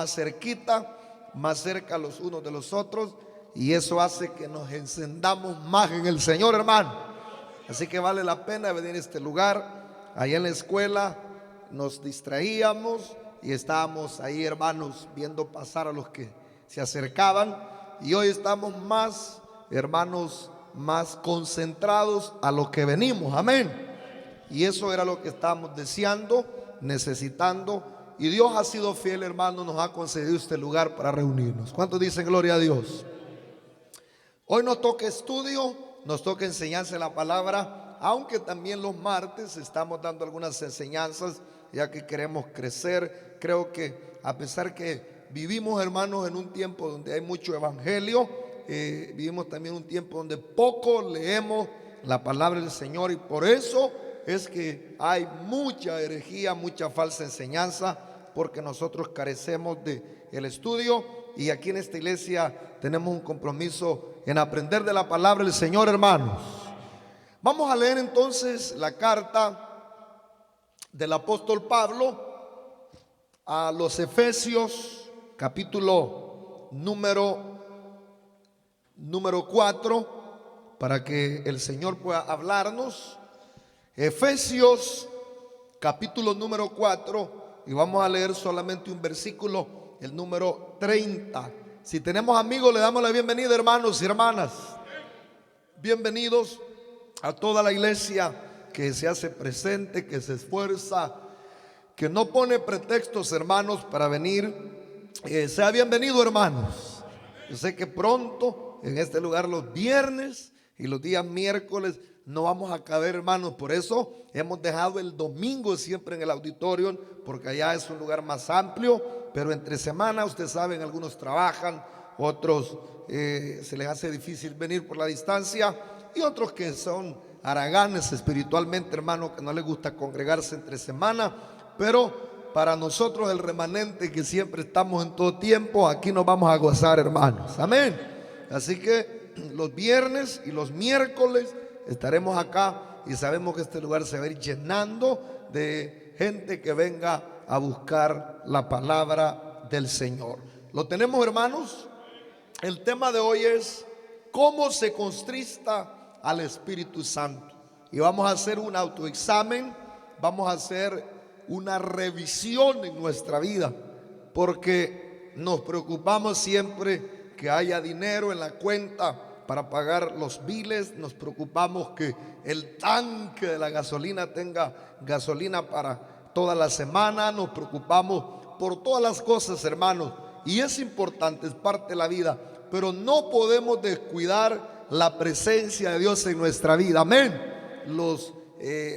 más cerquita, más cerca los unos de los otros, y eso hace que nos encendamos más en el Señor, hermano. Así que vale la pena venir a este lugar. Allá en la escuela nos distraíamos y estábamos ahí, hermanos, viendo pasar a los que se acercaban, y hoy estamos más, hermanos, más concentrados a lo que venimos, amén. Y eso era lo que estábamos deseando, necesitando, y Dios ha sido fiel, hermano, nos ha concedido este lugar para reunirnos. ¿Cuántos dicen gloria a Dios? Hoy nos toca estudio, nos toca enseñanza de la palabra, aunque también los martes estamos dando algunas enseñanzas, ya que queremos crecer. Creo que a pesar que vivimos, hermanos, en un tiempo donde hay mucho evangelio, vivimos también un tiempo donde poco leemos la palabra del Señor, y por eso es que hay mucha herejía, mucha falsa enseñanza, porque nosotros carecemos del estudio. Y aquí en esta iglesia tenemos un compromiso en aprender de la palabra del Señor, hermanos. Vamos a leer entonces la carta del apóstol Pablo a los Efesios, capítulo número 4, para que el Señor pueda hablarnos. Efesios, capítulo número 4, y vamos a leer solamente un versículo, el número 30. Si tenemos amigos, le damos la bienvenida, hermanos y hermanas. Bienvenidos a toda la iglesia que se hace presente, que se esfuerza, que no pone pretextos, hermanos, para venir. Sea bienvenido, hermanos. Yo sé que pronto en este lugar los viernes y los días miércoles no vamos a caber, hermanos. Por eso hemos dejado el domingo siempre en el auditorio, porque allá es un lugar más amplio. Pero entre semana, ustedes saben, algunos trabajan, otros se les hace difícil venir por la distancia, y otros que son haraganes espiritualmente, hermanos, que no les gusta congregarse entre semana. Pero para nosotros, el remanente que siempre estamos en todo tiempo, aquí nos vamos a gozar, hermanos, amén. Así que los viernes y los miércoles estaremos acá, y sabemos que este lugar se va a ir llenando de gente que venga a buscar la palabra del Señor. ¿Lo tenemos, hermanos? El tema de hoy es cómo se contrista al Espíritu Santo. Y vamos a hacer un autoexamen, vamos a hacer una revisión en nuestra vida, porque nos preocupamos siempre que haya dinero en la cuenta para pagar los biles, nos preocupamos que el tanque de la gasolina tenga gasolina para toda la semana, nos preocupamos por todas las cosas, hermanos, y es importante, es parte de la vida, pero no podemos descuidar la presencia de Dios en nuestra vida, amén.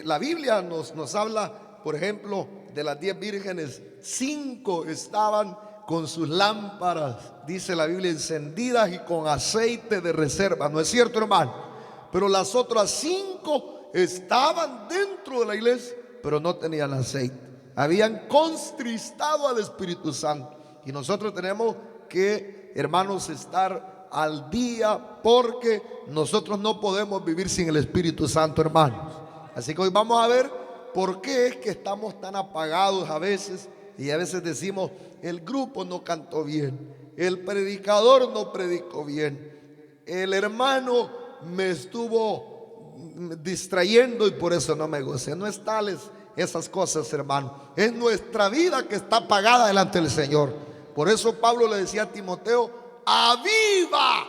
La Biblia nos habla, por ejemplo, de las 10 vírgenes, 5 estaban con sus lámparas, dice la Biblia, encendidas y con aceite de reserva. ¿No es cierto, hermano? Pero las otras 5 estaban dentro de la iglesia, pero no tenían aceite. Habían contristado al Espíritu Santo. Y nosotros tenemos que, hermanos, estar al día, porque nosotros no podemos vivir sin el Espíritu Santo, hermanos. Así que hoy vamos a ver por qué es que estamos tan apagados a veces. Y a veces decimos, el grupo no cantó bien, el predicador no predicó bien, el hermano me estuvo distrayendo y por eso no me gocé. No es tales esas cosas, hermano. Es nuestra vida que está apagada delante del Señor. Por eso Pablo le decía a Timoteo, aviva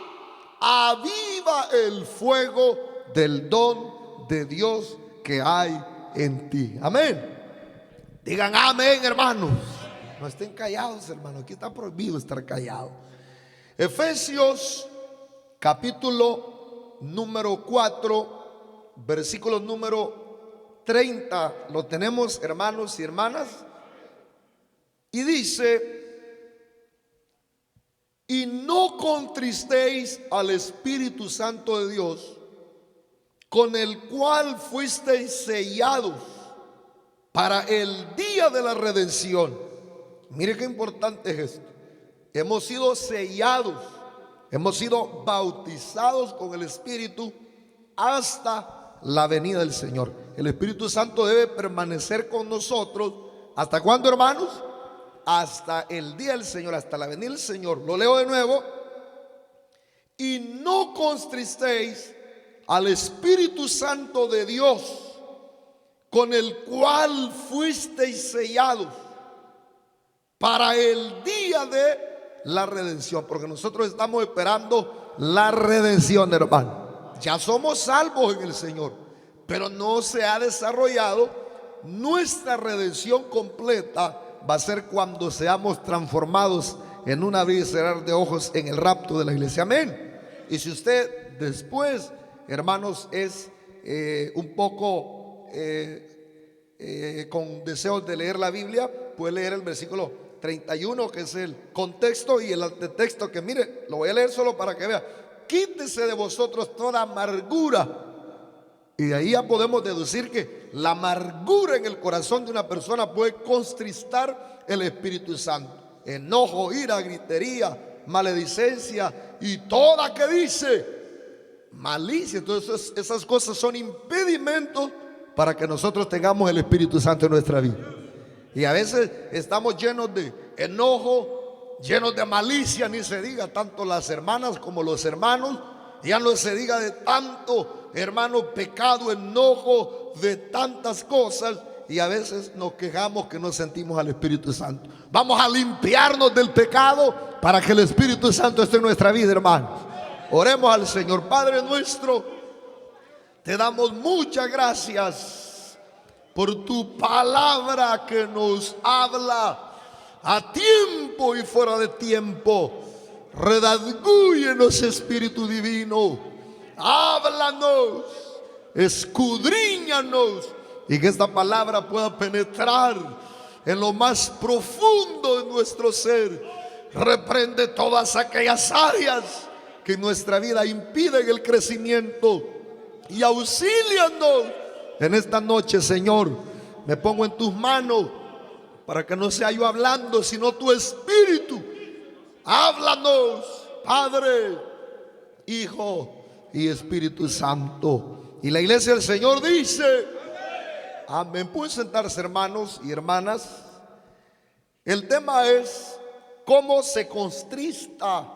el fuego del don de Dios que hay en ti. Amén. Digan amén, hermanos. No estén callados, hermanos. Aquí está prohibido estar callado. Efesios, capítulo número 4, versículo número 30. Lo tenemos, hermanos y hermanas. Y dice: y no contristéis al Espíritu Santo de Dios, con el cual fuisteis sellados para el día de la redención. Mire qué importante es esto. Hemos sido sellados, hemos sido bautizados con el Espíritu hasta la venida del Señor. El Espíritu Santo debe permanecer con nosotros. ¿Hasta cuándo, hermanos? hasta el día del Señor, hasta la venida del Señor. Lo leo de nuevo. Y no contristéis al Espíritu Santo de Dios, con el cual fuisteis sellados para el día de la redención. Porque nosotros estamos esperando la redención, hermano. Ya somos salvos en el Señor, pero no se ha desarrollado nuestra redención completa. Va a ser cuando seamos transformados en un abrir y cerrar de ojos en el rapto de la iglesia. Amén. Y si usted después, hermanos, es un poco con deseos de leer la Biblia, puede leer el versículo 31, que es el contexto, y el antetexto, que mire, lo voy a leer solo para que vea. Quítese de vosotros toda amargura. Y de ahí ya podemos deducir que la amargura en el corazón de una persona puede contristar el Espíritu Santo. Enojo, ira, gritería, maledicencia y toda, que dice, malicia. Entonces esas cosas son impedimentos para que nosotros tengamos el Espíritu Santo en nuestra vida. Y a veces estamos llenos de enojo, llenos de malicia, ni se diga, tanto las hermanas como los hermanos. Ya no se diga de tanto, hermano, pecado, enojo, de tantas cosas. Y a veces nos quejamos que no sentimos al Espíritu Santo. Vamos a limpiarnos del pecado para que el Espíritu Santo esté en nuestra vida, hermanos. Oremos al Señor. Padre nuestro, te damos muchas gracias por tu palabra que nos habla a tiempo y fuera de tiempo. Redagúyenos, Espíritu Divino. Háblanos, escudriñanos, y que esta palabra pueda penetrar en lo más profundo de nuestro ser. Reprende todas aquellas áreas que en nuestra vida impiden el crecimiento, y auxílianos en esta noche, Señor. Me pongo en tus manos para que no sea yo hablando, sino tu Espíritu. Háblanos, Padre, Hijo y Espíritu Santo. Y la iglesia del Señor dice amén. Pueden sentarse, hermanos y hermanas. El tema es cómo se contrista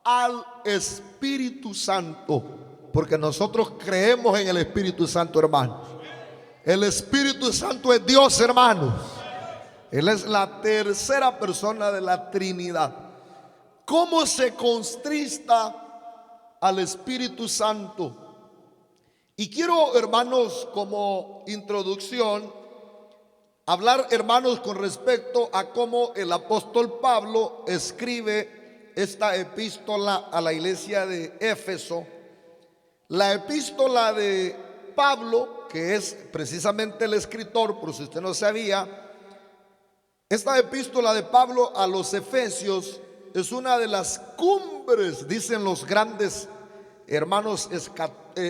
al Espíritu Santo, porque nosotros creemos en el Espíritu Santo, hermanos. El Espíritu Santo es Dios, hermanos. Él es la tercera persona de la Trinidad. ¿Cómo se contrista al Espíritu Santo? Y quiero, hermanos, como introducción, hablar, hermanos, con respecto a cómo el apóstol Pablo escribe esta epístola a la iglesia de Éfeso. La epístola de Pablo, que es precisamente el escritor, por si usted no sabía, esta epístola de Pablo a los Efesios es una de las cumbres, dicen los grandes hermanos,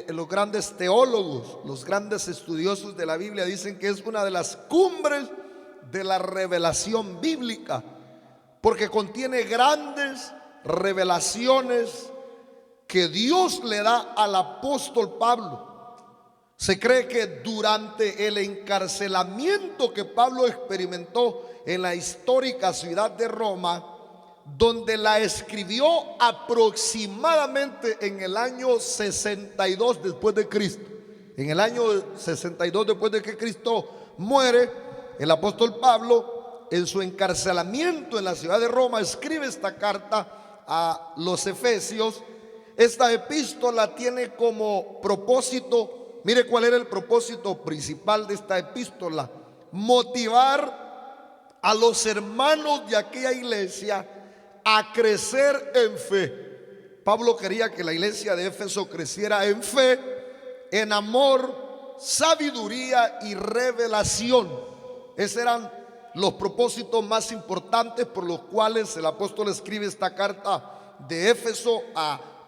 los grandes teólogos, los grandes estudiosos de la Biblia, dicen que es una de las cumbres de la revelación bíblica, porque contiene grandes revelaciones que Dios le da al apóstol Pablo. Se cree que durante el encarcelamiento que Pablo experimentó en la histórica ciudad de Roma, donde la escribió aproximadamente en el año 62 después de Cristo. En el año 62 después de que Cristo muere, el apóstol Pablo, en su encarcelamiento en la ciudad de Roma, escribe esta carta a los Efesios. Esta epístola tiene como propósito, mire cuál era el propósito principal de esta epístola: motivar a los hermanos de aquella iglesia a crecer en fe. Pablo quería que la iglesia de Éfeso creciera en fe, en amor, sabiduría y revelación. Esos eran los propósitos más importantes por los cuales el apóstol escribe esta carta de Éfeso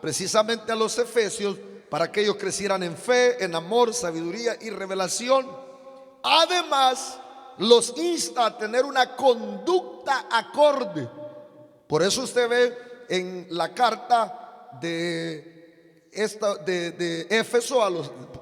precisamente a los Efesios, para que ellos crecieran en fe, en amor, sabiduría y revelación. Además, los insta a tener una conducta acorde. Por eso usted ve en la carta de Éfeso,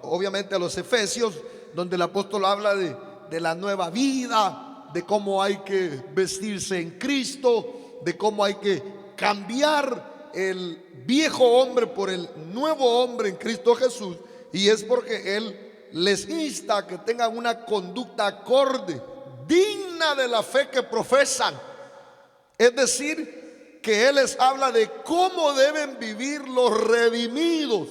obviamente a los Efesios, donde el apóstol habla de la nueva vida, de cómo hay que vestirse en Cristo, de cómo hay que cambiar el viejo hombre por el nuevo hombre en Cristo Jesús. Y es porque Él les insta a que tengan una conducta acorde, digna de la fe que profesan. Es decir, que Él les habla de cómo deben vivir los redimidos.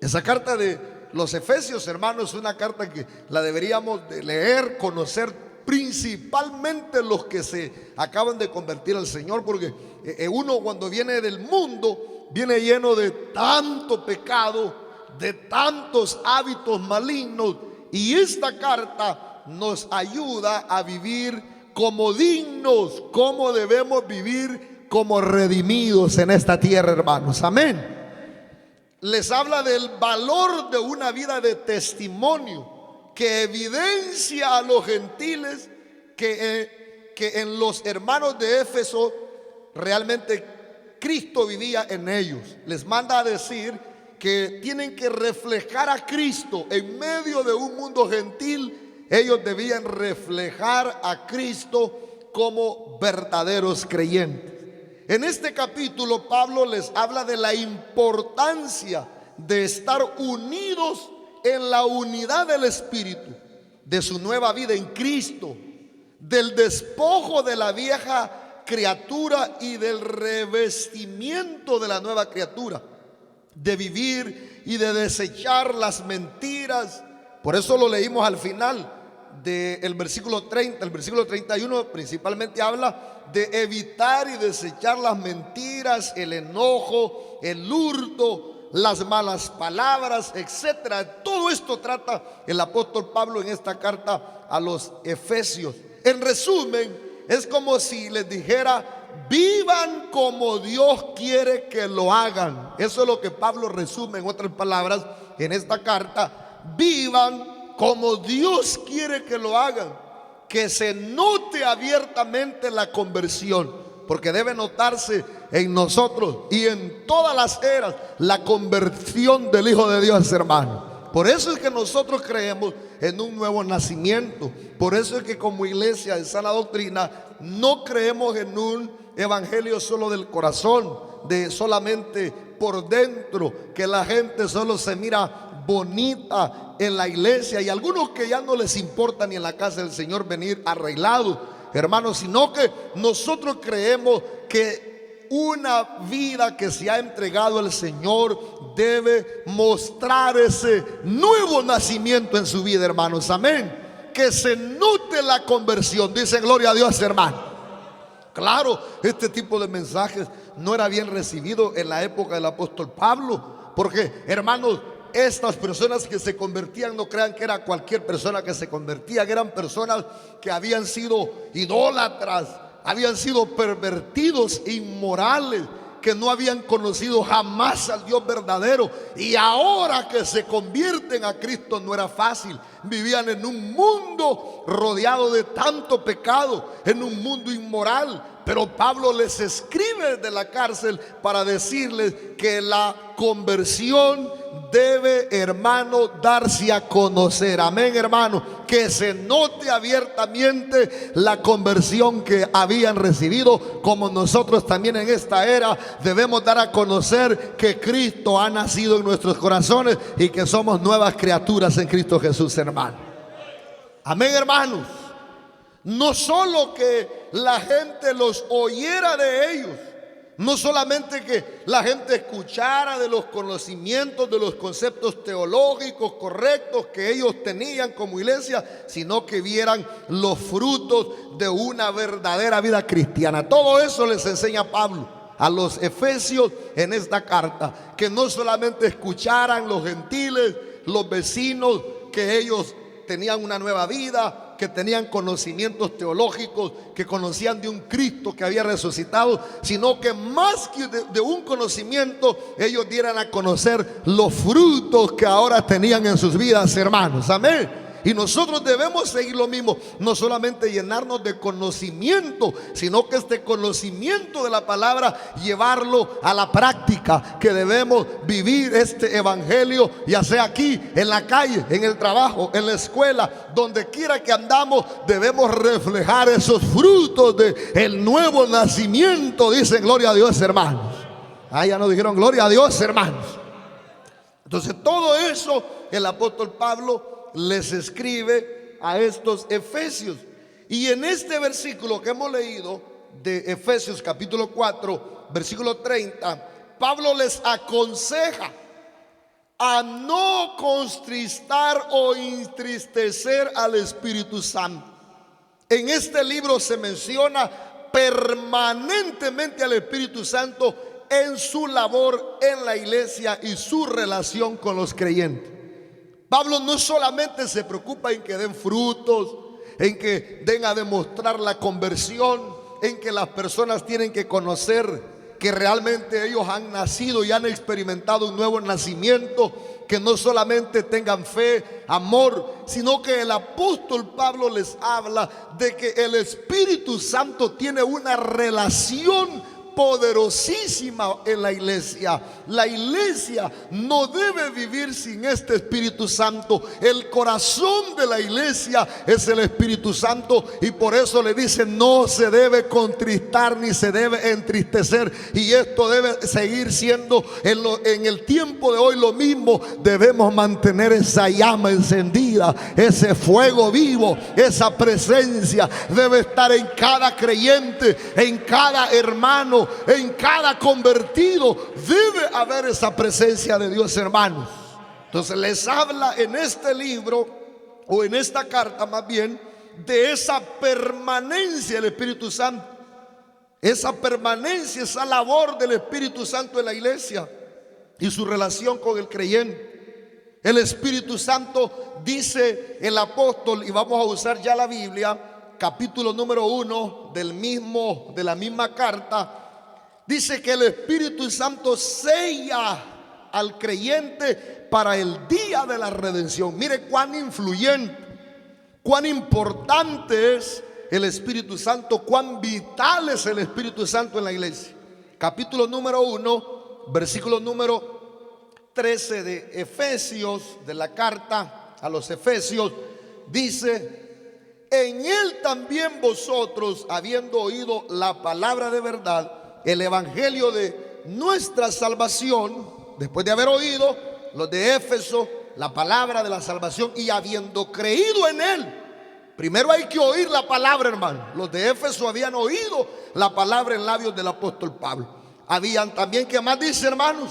Esa carta de los Efesios, hermanos, es una carta que la deberíamos de leer, conocer, principalmente los que se acaban de convertir al Señor, porque uno cuando viene del mundo viene lleno de tanto pecado, de tantos hábitos malignos, y esta carta nos ayuda a vivir como dignos, como debemos vivir como redimidos en esta tierra, hermanos. Amén. Les habla del valor de una vida de testimonio que evidencia a los gentiles que en los hermanos de Éfeso realmente Cristo vivía en ellos. Les manda a decir que tienen que reflejar a Cristo en medio de un mundo gentil. Ellos debían reflejar a Cristo como verdaderos creyentes. En este capítulo Pablo les habla de la importancia de estar unidos en la unidad del Espíritu, de su nueva vida en Cristo, del despojo de la vieja criatura y del revestimiento de la nueva criatura, de vivir y de desechar las mentiras. Por eso lo leímos al final del versículo 30, el versículo 31 principalmente habla de evitar y desechar las mentiras, el enojo, el hurto, las malas palabras, etcétera. Todo esto trata el apóstol Pablo en esta carta a los Efesios. En resumen, es como si les dijera: vivan como Dios quiere que lo hagan. Eso es lo que Pablo resume en otras palabras en esta carta. Vivan como Dios quiere que lo hagan, que se note abiertamente la conversión, porque debe notarse en nosotros y en todas las eras la conversión del Hijo de Dios, hermano. Por eso es que nosotros creemos en un nuevo nacimiento. Por eso es que como iglesia de sana doctrina no creemos en un evangelio solo del corazón, de solamente por dentro, que la gente solo se mira bonita en la iglesia, y algunos que ya no les importa ni en la casa del Señor venir arreglados, hermanos, sino que nosotros creemos que una vida que se ha entregado al Señor debe mostrar ese nuevo nacimiento en su vida, hermanos. Amén. Que se note la conversión. Dice gloria a Dios, hermano. Claro, este tipo de mensajes no era bien recibido en la época del apóstol Pablo, porque, hermanos, estas personas que se convertían, no crean que era cualquier persona que se convertía, que eran personas que habían sido idólatras, habían sido pervertidos, inmorales, que no habían conocido jamás al Dios verdadero, y ahora que se convierten a Cristo no era fácil. Vivían en un mundo rodeado de tanto pecado, en un mundo inmoral. Pero Pablo les escribe desde la cárcel para decirles que la conversión debe, hermano, darse a conocer. Amén, hermano. Que se note abiertamente la conversión que habían recibido, como nosotros también en esta era debemos dar a conocer que Cristo ha nacido en nuestros corazones y que somos nuevas criaturas en Cristo Jesús, hermano. Amén, hermanos. No solo que la gente los oyera de ellos, no solamente que la gente escuchara de los conocimientos, de los conceptos teológicos correctos que ellos tenían como iglesia, sino que vieran los frutos de una verdadera vida cristiana. Todo eso les enseña Pablo a los Efesios en esta carta, que no solamente escucharan los gentiles, los vecinos, que ellos tenían una nueva vida, que tenían conocimientos teológicos, que conocían de un Cristo que había resucitado, sino que más que de un conocimiento, ellos dieran a conocer los frutos que ahora tenían en sus vidas, hermanos. Amén. Y nosotros debemos seguir lo mismo, no solamente llenarnos de conocimiento, sino que este conocimiento de la palabra llevarlo a la práctica, que debemos vivir este evangelio, ya sea aquí, en la calle, en el trabajo, en la escuela, donde quiera que andamos, debemos reflejar esos frutos del nuevo nacimiento. Dicen gloria a Dios, hermanos. Ya nos dijeron gloria a Dios, hermanos. Entonces todo eso el apóstol Pablo les escribe a estos efesios. Y en este versículo que hemos leído de Efesios capítulo 4 versículo 30, Pablo les aconseja a no contristar o entristecer al Espíritu Santo. En este libro se menciona permanentemente al Espíritu Santo en su labor en la iglesia y su relación con los creyentes. Pablo no solamente se preocupa en que den frutos, en que den a demostrar la conversión, en que las personas tienen que conocer que realmente ellos han nacido y han experimentado un nuevo nacimiento, que no solamente tengan fe, amor, sino que el apóstol Pablo les habla de que el Espíritu Santo tiene una relación poderosísima en la iglesia. La iglesia no debe vivir sin este Espíritu Santo. El corazón de la iglesia es el Espíritu Santo, y por eso le dicen no se debe contristar ni se debe entristecer. Y esto debe seguir siendo en el tiempo de hoy lo mismo. Debemos mantener esa llama encendida, ese fuego vivo, esa presencia debe estar en cada creyente, en cada hermano, en cada convertido. Debe haber esa presencia de Dios, hermanos. Entonces les habla en este libro, o en esta carta más bien, de esa permanencia del Espíritu Santo, esa permanencia, esa labor del Espíritu Santo en la iglesia y su relación con el creyente. El Espíritu Santo, dice el apóstol, y vamos a usar ya la Biblia, capítulo número 1 de la misma carta. Dice que el Espíritu Santo sella al creyente para el día de la redención. Mire cuán influyente, cuán importante es el Espíritu Santo, cuán vital es el Espíritu Santo en la iglesia. Capítulo número 1, versículo número 13 de Efesios, de la carta a los Efesios, dice: en él también vosotros, habiendo oído la palabra de verdad, el evangelio de nuestra salvación, después de haber oído los de Éfeso la palabra de la salvación y habiendo creído en él. Primero hay que oír la palabra, hermano. Los de Éfeso habían oído la palabra en labios del apóstol Pablo. Habían también, ¿qué más dice, hermanos?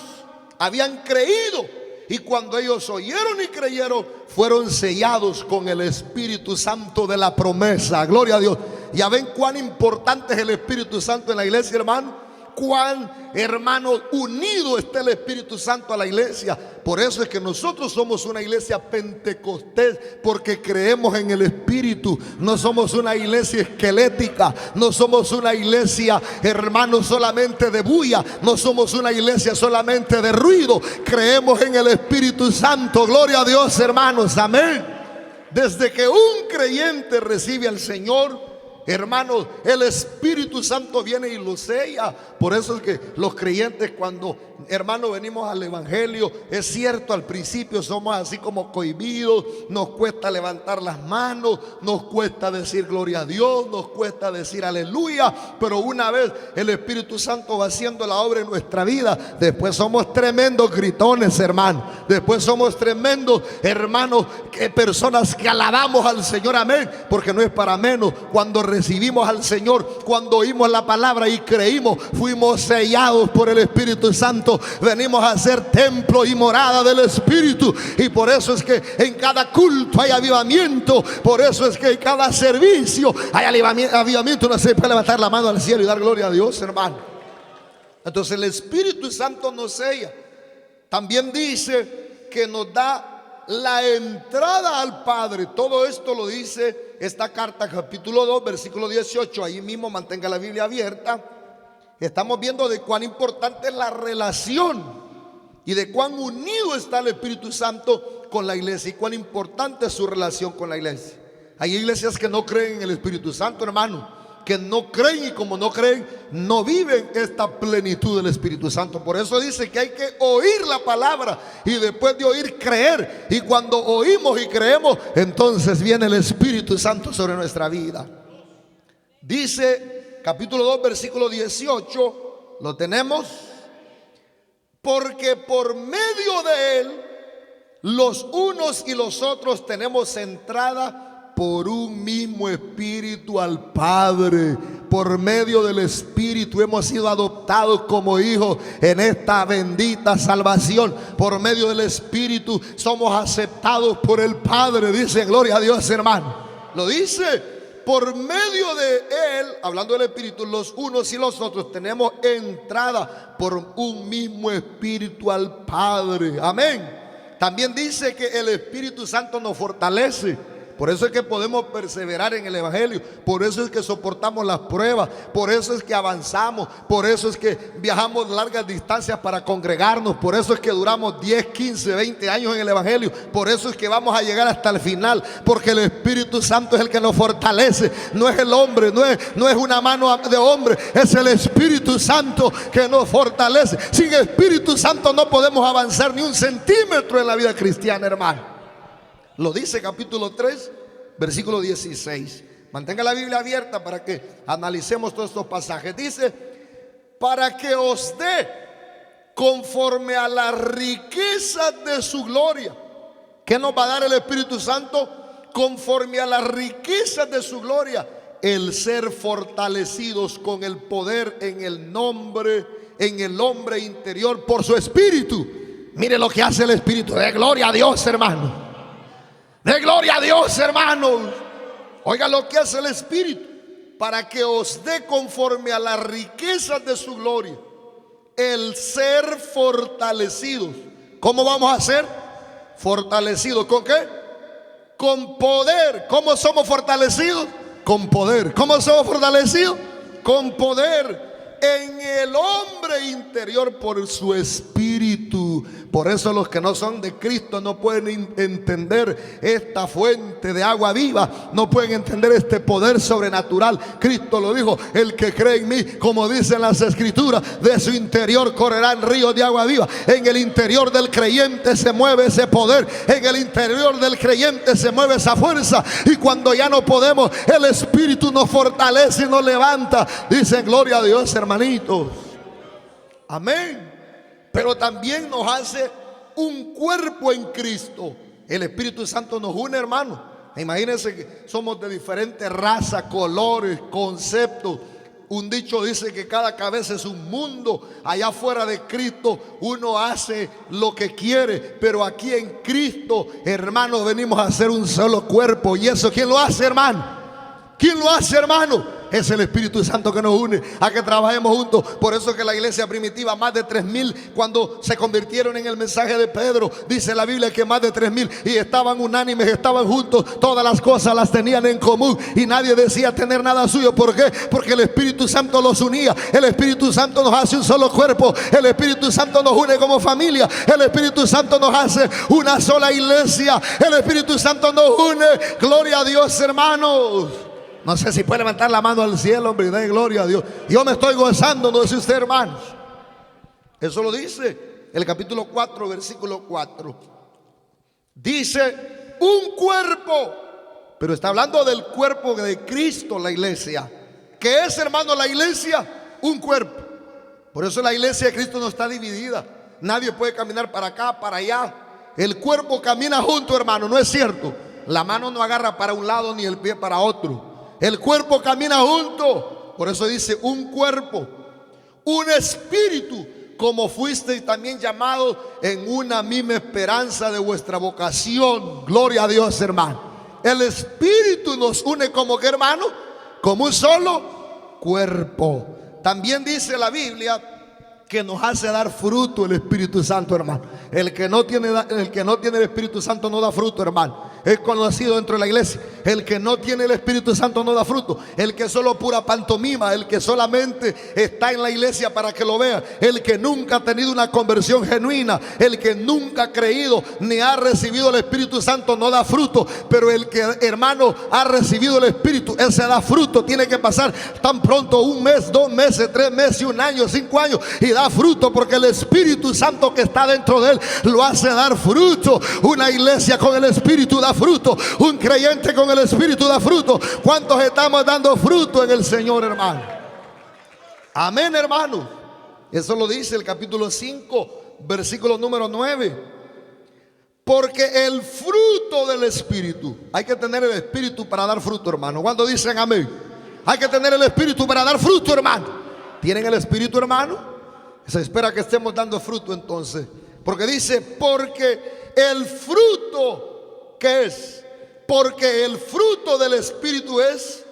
Habían creído, y cuando ellos oyeron y creyeron, fueron sellados con el Espíritu Santo de la promesa. Gloria a Dios. Ya ven cuán importante es el Espíritu Santo en la iglesia, hermano. Cuán, hermano, unido está el Espíritu Santo a la iglesia. Por eso es que nosotros somos una iglesia pentecostés, porque creemos en el Espíritu. No somos una iglesia esquelética, no somos una iglesia, hermano, solamente de bulla, no somos una iglesia solamente de ruido. Creemos en el Espíritu Santo. Gloria a Dios, hermanos, amén. Desde que un creyente recibe al Señor, hermanos, el Espíritu Santo viene y lo sella. Por eso es que los creyentes, cuando, hermanos, venimos al evangelio, es cierto, al principio somos así como cohibidos, nos cuesta levantar las manos, nos cuesta decir gloria a Dios, nos cuesta decir aleluya. Pero una vez el Espíritu Santo va haciendo la obra en nuestra vida, después somos tremendos gritones, hermanos. Después somos tremendos, hermanos, personas que alabamos al Señor, amén. Porque no es para menos. Cuando recibimos al Señor, cuando oímos la palabra y creímos, fuimos sellados por el Espíritu Santo. Venimos a ser templo y morada del Espíritu. Y por eso es que en cada culto hay avivamiento. Por eso es que en cada servicio hay avivamiento. Uno se puede levantar la mano al cielo y dar gloria a Dios, hermano. Entonces el Espíritu Santo nos sella. También dice que nos da la entrada al Padre. Todo esto lo dice esta carta, capítulo 2, versículo 18. Ahí mismo mantenga la Biblia abierta. Estamos viendo de cuán importante es la relación y de cuán unido está el Espíritu Santo con la iglesia y cuán importante es su relación con la iglesia. Hay iglesias que no creen en el Espíritu Santo, hermano, que no creen, y como no creen, no viven esta plenitud del Espíritu Santo. Por eso dice que hay que oír la palabra y después de oír, creer. Y cuando oímos y creemos, entonces viene el Espíritu Santo sobre nuestra vida. Dice capítulo 2 versículo 18, ¿lo tenemos? Porque por medio de Él los unos y los otros tenemos entrada por un mismo Espíritu al Padre. Por medio del Espíritu hemos sido adoptados como hijos en esta bendita salvación. Por medio del Espíritu somos aceptados por el Padre. Dice, gloria a Dios, hermano. Lo dice, por medio de Él, hablando del Espíritu, los unos y los otros tenemos entrada por un mismo Espíritu al Padre. Amén. También dice que el Espíritu Santo nos fortalece. Por eso es que podemos perseverar en el Evangelio. Por eso es que soportamos las pruebas. Por eso es que avanzamos. Por eso es que viajamos largas distancias para congregarnos. Por eso es que duramos 10, 15, 20 años en el Evangelio. Por eso es que vamos a llegar hasta el final. Porque el Espíritu Santo es el que nos fortalece. No es el hombre, no es una mano de hombre. Es el Espíritu Santo que nos fortalece. Sin Espíritu Santo no podemos avanzar ni un centímetro en la vida cristiana, hermano. Lo dice capítulo 3, versículo 16. Mantenga la Biblia abierta para que analicemos todos estos pasajes. Dice, para que os dé conforme a la riqueza de su gloria. ¿Qué nos va a dar el Espíritu Santo? Conforme a la riqueza de su gloria, el ser fortalecidos con el poder en el hombre interior por su Espíritu. Mire lo que hace el Espíritu. De gloria a Dios, hermano. De gloria a Dios, hermanos. Oiga lo que hace el Espíritu. Para que os dé conforme a las riquezas de su gloria el ser fortalecidos. ¿Cómo vamos a ser fortalecidos? ¿Con qué? Con poder. ¿Cómo somos fortalecidos? Con poder. ¿Cómo somos fortalecidos? Con poder en el hombre interior por su Espíritu. Por eso los que no son de Cristo no pueden entender esta fuente de agua viva, no pueden entender este poder sobrenatural. Cristo lo dijo, el que cree en mí, como dicen las Escrituras, de su interior correrán ríos de agua viva. En el interior del creyente se mueve ese poder, en el interior del creyente se mueve esa fuerza, y cuando ya no podemos, el Espíritu nos fortalece y nos levanta. Dicen, gloria a Dios, hermanitos. Amén. Pero también nos hace un cuerpo en Cristo. El Espíritu Santo nos une, hermano. Imagínense que somos de diferentes razas, colores, conceptos. Un dicho dice que cada cabeza es un mundo. Allá afuera de Cristo uno hace lo que quiere, pero aquí en Cristo, hermanos, venimos a hacer un solo cuerpo. ¿Y eso quién lo hace, hermano? ¿Quién lo hace, hermano? Es el Espíritu Santo que nos une a que trabajemos juntos. Por eso que la iglesia primitiva, más de 3,000, cuando se convirtieron en el mensaje de Pedro, dice la Biblia que más de 3,000, y estaban unánimes, estaban juntos, todas las cosas las tenían en común y nadie decía tener nada suyo. ¿Por qué? Porque el Espíritu Santo los unía. El Espíritu Santo nos hace un solo cuerpo. El Espíritu Santo nos une como familia. El Espíritu Santo nos hace una sola iglesia. El Espíritu Santo nos une. Gloria a Dios, hermanos. No sé si puede levantar la mano al cielo, hombre, y dé gloria a Dios. Yo me estoy gozando, no sé usted, hermanos. Eso lo dice el capítulo 4, versículo 4. Dice, un cuerpo. Pero está hablando del cuerpo de Cristo, la iglesia. ¿Qué es, hermano, la iglesia? Un cuerpo. Por eso la iglesia de Cristo no está dividida. Nadie puede caminar para acá, para allá. El cuerpo camina junto, hermano, ¿no es cierto? La mano no agarra para un lado ni el pie para otro. El cuerpo camina junto. Por eso dice un cuerpo, un espíritu, como fuisteis también llamados en una misma esperanza de vuestra vocación. Gloria a Dios, hermano. El Espíritu nos une como que, hermano, como un solo cuerpo. También dice la Biblia que nos hace dar fruto el Espíritu Santo, hermano. El que no tiene el Espíritu Santo no da fruto, hermano. es conocido dentro de la iglesia. El que no tiene el Espíritu Santo no da fruto. El que solo pura pantomima, el que solamente está en la iglesia para que lo vea, el que nunca ha tenido una conversión genuina, el que nunca ha creído ni ha recibido el Espíritu Santo no da fruto. Pero el que, hermano, ha recibido el Espíritu, ese da fruto. Tiene que pasar tan pronto 1 mes, 2 meses, 3 meses, 1 año, 5 años, y da fruto, porque el Espíritu Santo que está dentro de él lo hace dar fruto. Una iglesia con el Espíritu da fruto. Un creyente con el Espíritu da fruto. ¿Cuántos estamos dando fruto en el Señor, hermano? Amén, hermano. Eso lo dice el capítulo 5, versículo número 9. Porque el fruto del Espíritu, hay que tener el Espíritu para dar fruto, hermano. ¿Cuándo dicen amén? Hay que tener el Espíritu para dar fruto, hermano. ¿Tienen el Espíritu, hermano? Se espera que estemos dando fruto entonces. Porque dice, porque el fruto, ¿qué es? Porque el fruto del Espíritu es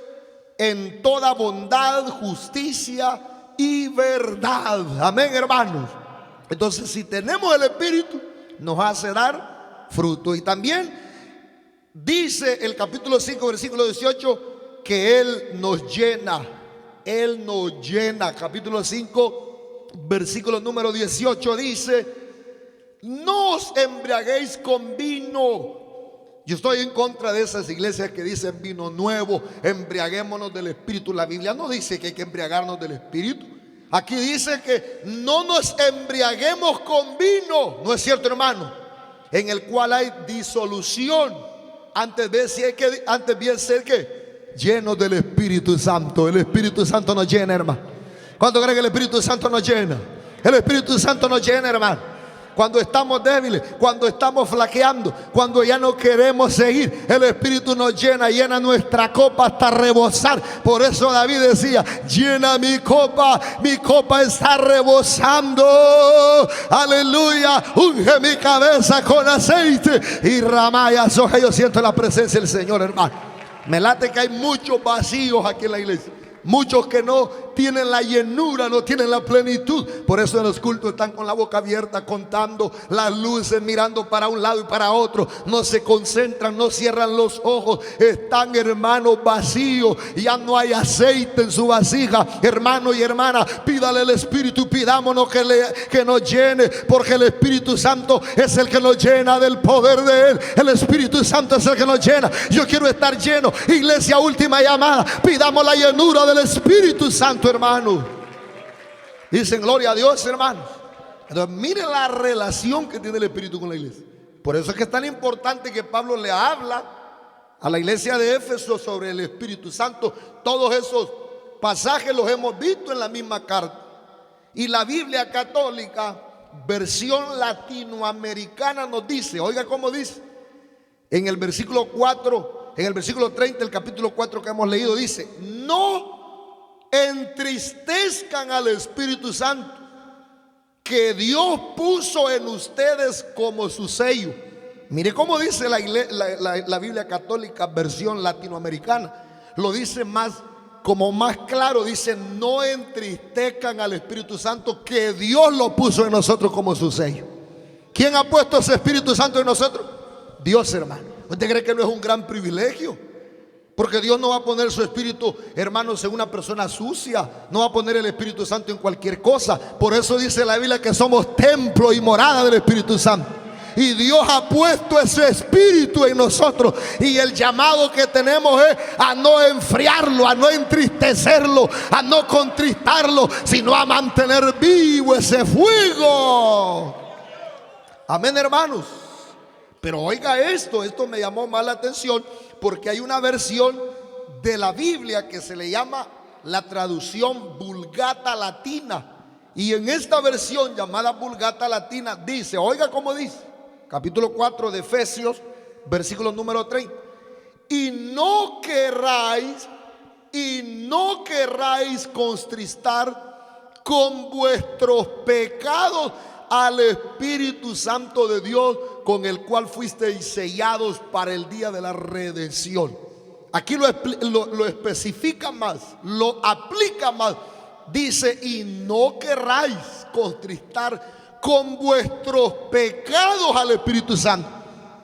en toda bondad, justicia y verdad. Amén, hermanos. Entonces, si tenemos el Espíritu, nos hace dar fruto. Y también dice el capítulo 5, versículo 18, que Él nos llena. Él nos llena. Capítulo 5, versículo número 18 dice, no os embriaguéis con vino. Yo estoy en contra de esas iglesias que dicen vino nuevo, embriaguémonos del Espíritu. La Biblia no dice que hay que embriagarnos del Espíritu. Aquí dice que no nos embriaguemos con vino. ¿No es cierto, hermano? En el cual hay disolución. Antes bien ser que llenos del Espíritu Santo. El Espíritu Santo nos llena, hermano. ¿Cuánto creen que el Espíritu Santo nos llena? El Espíritu Santo nos llena, hermano. Cuando estamos débiles, cuando estamos flaqueando, cuando ya no queremos seguir, el Espíritu nos llena nuestra copa hasta rebosar. Por eso David decía, llena mi copa está rebosando. Aleluya, unge mi cabeza con aceite y ramaya soja. Yo siento la presencia del Señor, hermano. Me late que hay muchos vacíos aquí en la iglesia. Muchos que no tienen la llenura, no tienen la plenitud. Por eso en los cultos están con la boca abierta, contando las luces, mirando para un lado y para otro. No se concentran, no cierran los ojos. Están, hermanos, vacíos. Ya no hay aceite en su vasija. Hermano y hermana, pídale al Espíritu, pidámonos que nos llene, porque el Espíritu Santo es el que nos llena del poder de Él. El Espíritu Santo es el que nos llena. Yo quiero estar lleno. Iglesia Última Llamada, pidamos la llenura del Espíritu Santo, hermano. Dicen gloria a Dios, hermanos. Entonces miren la relación que tiene el Espíritu con la iglesia. Por eso es que es tan importante que Pablo le habla a la iglesia de Éfeso sobre el Espíritu Santo. Todos esos pasajes los hemos visto en la misma carta. Y la Biblia católica, versión latinoamericana, nos dice, oiga cómo dice, en el versículo 4, en el versículo 30 del capítulo 4 que hemos leído, dice, no entristezcan al Espíritu Santo que Dios puso en ustedes como su sello. Mire cómo dice la Biblia católica versión latinoamericana. Lo dice más claro. Dice, no entristezcan al Espíritu Santo que Dios lo puso en nosotros como su sello. ¿Quién ha puesto ese Espíritu Santo en nosotros? Dios, hermano. ¿Usted cree que no es un gran privilegio? Porque Dios no va a poner su Espíritu, hermanos, en una persona sucia. No va a poner el Espíritu Santo en cualquier cosa. Por eso dice la Biblia que somos templo y morada del Espíritu Santo. Y Dios ha puesto ese Espíritu en nosotros. Y el llamado que tenemos es a no enfriarlo, a no entristecerlo, a no contristarlo, sino a mantener vivo ese fuego. Amén, hermanos. Pero oiga esto me llamó más la atención, porque hay una versión de la Biblia que se le llama la traducción Vulgata Latina. Y en esta versión llamada Vulgata Latina dice, oiga cómo dice, capítulo 4 de Efesios, versículo número 30. Y no querráis contristar con vuestros pecados al Espíritu Santo de Dios, con el cual fuisteis sellados para el día de la redención. Aquí lo especifica más, lo aplica más. Dice, y no querráis contristar con vuestros pecados al Espíritu Santo.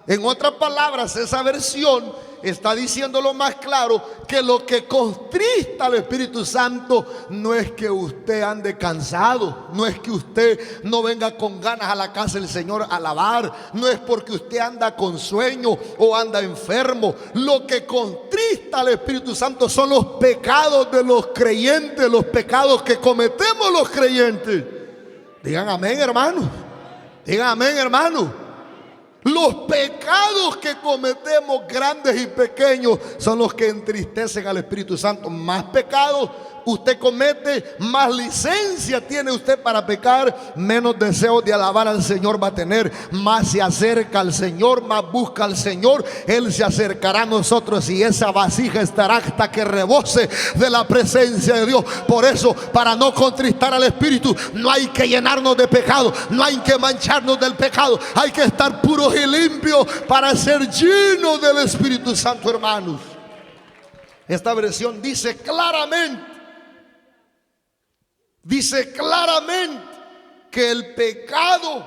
En otras palabras, esa versión está diciéndolo más claro, que lo que contrista al Espíritu Santo no es que usted ande cansado, no es que usted no venga con ganas a la casa del Señor a alabar, no es porque usted anda con sueño o anda enfermo. Lo que contrista al Espíritu Santo son los pecados de los creyentes, los pecados que cometemos los creyentes. Digan amén, hermano. Digan amén, hermano. Los pecados que cometemos, grandes y pequeños, son los que entristecen al Espíritu Santo. Más pecados usted comete, más licencia tiene usted para pecar, menos deseos de alabar al Señor va a tener. Más se acerca al Señor, más busca al Señor, Él se acercará a nosotros y esa vasija estará hasta que rebose de la presencia de Dios. Por eso, para no contristar al Espíritu, no hay que llenarnos de pecado, no hay que mancharnos del pecado, hay que estar puros y limpios para ser llenos del Espíritu Santo, hermanos. Esta versión dice claramente que el pecado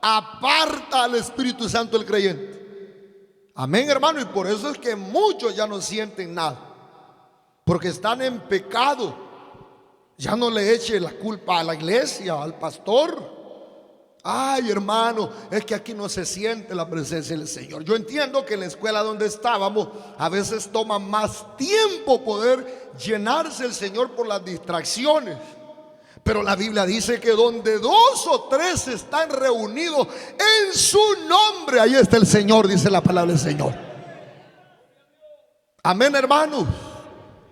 aparta al Espíritu Santo del creyente. Amén, hermano. Y por eso es que muchos ya no sienten nada, porque están en pecado. Ya no le eche la culpa a la iglesia, al pastor. Ay, hermano, es que aquí no se siente la presencia del Señor. Yo entiendo que en la escuela donde estábamos a veces toma más tiempo poder llenarse el Señor por las distracciones, pero la Biblia dice que donde 2 o 3 están reunidos en su nombre, ahí está el Señor, dice la palabra del Señor. Amén, hermanos.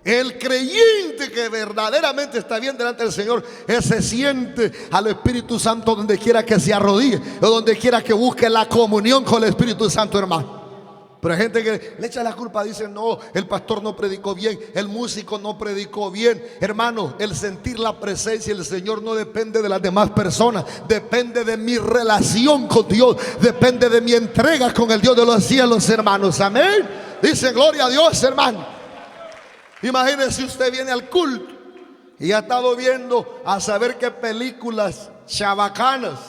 El creyente que verdaderamente está bien delante del Señor, ese siente al Espíritu Santo donde quiera que se arrodille o donde quiera que busque la comunión con el Espíritu Santo, hermano. Pero hay gente que le echa la culpa, dice: no, el pastor no predicó bien, el músico no predicó bien. Hermano, el sentir la presencia del Señor no depende de las demás personas, depende de mi relación con Dios, depende de mi entrega con el Dios de los cielos, hermanos. Amén. Dice gloria a Dios, hermano. Imagínese, usted viene al culto y ha estado viendo a saber qué películas chabacanas,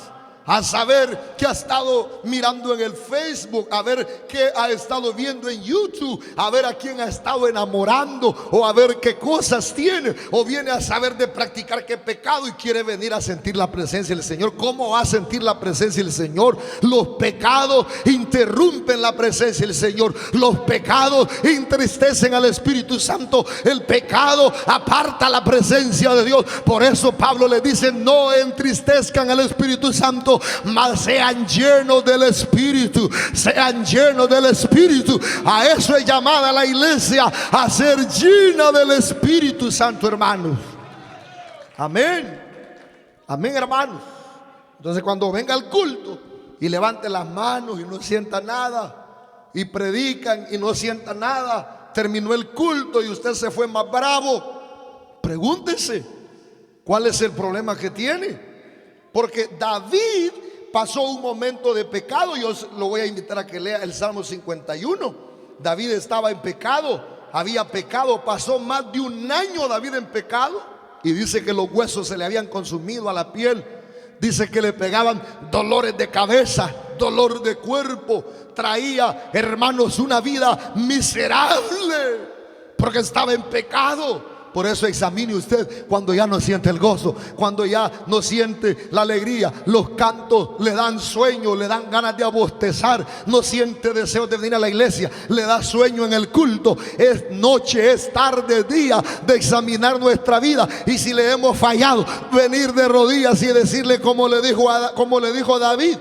a saber qué ha estado mirando en el Facebook, a ver qué ha estado viendo en YouTube, a ver a quién ha estado enamorando, o a ver qué cosas tiene, o viene a saber de practicar qué pecado y quiere venir a sentir la presencia del Señor. ¿Cómo va a sentir la presencia del Señor? Los pecados interrumpen la presencia del Señor, los pecados entristecen al Espíritu Santo, el pecado aparta la presencia de Dios. Por eso Pablo le dice: no entristezcan al Espíritu Santo, mas sean llenos del Espíritu, sean llenos del Espíritu. A eso es llamada la iglesia, a ser llena del Espíritu Santo, hermanos. Amén. Amén, hermanos. Entonces, cuando venga el culto y levante las manos y no sienta nada, y predican y no sienta nada, terminó el culto y usted se fue más bravo, pregúntese cuál es el problema que tiene. Porque David pasó un momento de pecado. Yo lo voy a invitar a que lea el Salmo 51. David estaba en pecado, había pecado, pasó más de un año David en pecado, y dice que los huesos se le habían consumido a la piel. Dice que le pegaban dolores de cabeza, dolor de cuerpo. Traía, hermanos, una vida miserable porque estaba en pecado. Por eso examine usted cuando ya no siente el gozo, cuando ya no siente la alegría, los cantos le dan sueño, le dan ganas de bostezar, no siente deseo de venir a la iglesia, le da sueño en el culto. Es noche, es tarde, día de examinar nuestra vida, y si le hemos fallado, venir de rodillas y decirle como le dijo David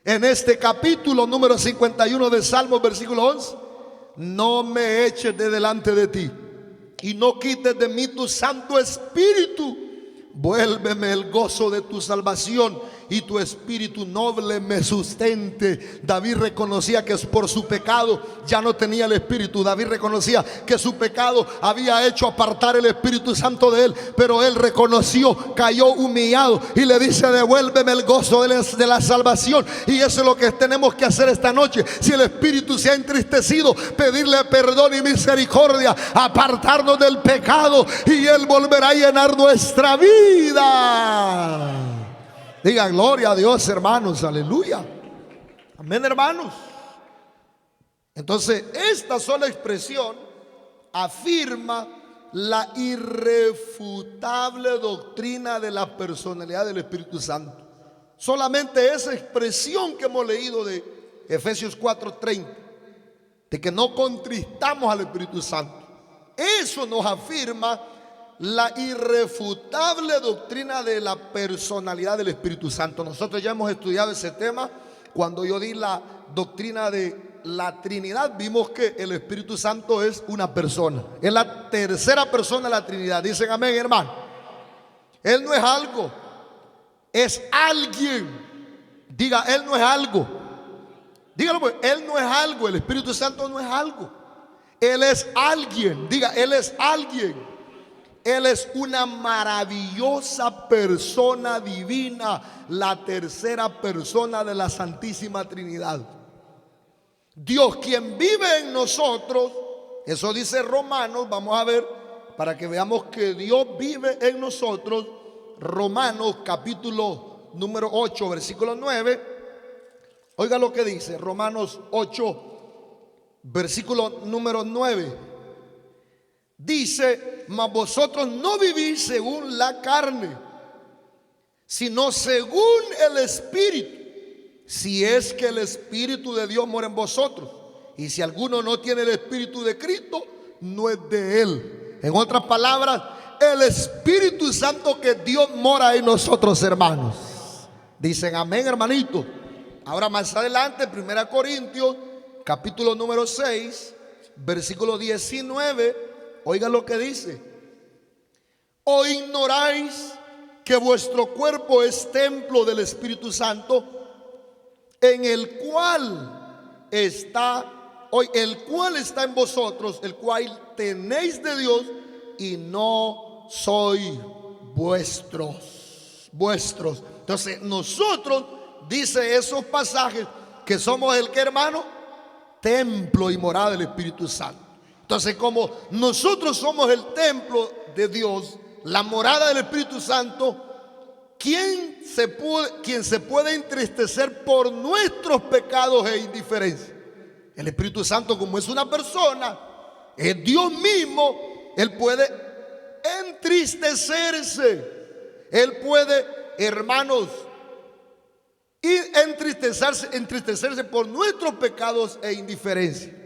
en este capítulo número 51 de Salmos, versículo 11: no me eches de delante de ti y no quites de mí tu Santo Espíritu. Vuélveme el gozo de tu salvación y tu espíritu noble me sustente. David reconocía que por su pecado ya no tenía el Espíritu. David reconocía que su pecado había hecho apartar el Espíritu Santo de él, pero él reconoció, cayó humillado y le dice: devuélveme el gozo de la salvación. Y eso es lo que tenemos que hacer esta noche. Si el Espíritu se ha entristecido, pedirle perdón y misericordia, apartarnos del pecado, y él volverá a llenar nuestra vida. Diga gloria a Dios, hermanos, aleluya. Amén, hermanos. Entonces, esta sola expresión afirma la irrefutable doctrina de la personalidad del Espíritu Santo. Solamente esa expresión que hemos leído de Efesios 4:30, de que no contristamos al Espíritu Santo, eso nos afirma la irrefutable doctrina de la personalidad del Espíritu Santo. Nosotros ya hemos estudiado ese tema. Cuando yo di la doctrina de la Trinidad, vimos que el Espíritu Santo es una persona, es la tercera persona de la Trinidad. Dicen amén, hermano. Él no es algo, es alguien. Diga, Él no es algo. Dígalo pues, Él no es algo. El Espíritu Santo no es algo. Él es alguien. Diga, Él es alguien. Él es una maravillosa persona divina, la tercera persona de la Santísima Trinidad. Dios, quien vive en nosotros, eso dice Romanos. Vamos a ver, para que veamos que Dios vive en nosotros. Romanos capítulo número 8, versículo 9. Oiga lo que dice Romanos 8, versículo número 9. Dice: mas vosotros no vivís según la carne, sino según el Espíritu, si es que el Espíritu de Dios mora en vosotros. Y si alguno no tiene el Espíritu de Cristo, no es de él. En otras palabras, el Espíritu Santo que Dios mora en nosotros, hermanos. Dicen amén, hermanito. Ahora más adelante, 1 Corintios capítulo número 6, versículo 19. Oiga lo que dice: ¿o ignoráis que vuestro cuerpo es templo del Espíritu Santo, en el cual está en vosotros, el cual tenéis de Dios, y no sois vuestros? Entonces nosotros, dice esos pasajes, que somos el que, hermano, templo y morada del Espíritu Santo. Entonces, como nosotros somos el templo de Dios, la morada del Espíritu Santo, ¿quién se puede entristecer por nuestros pecados e indiferencia? El Espíritu Santo, como es una persona, es Dios mismo. Él puede entristecerse. Él puede, hermanos, entristecerse por nuestros pecados e indiferencia.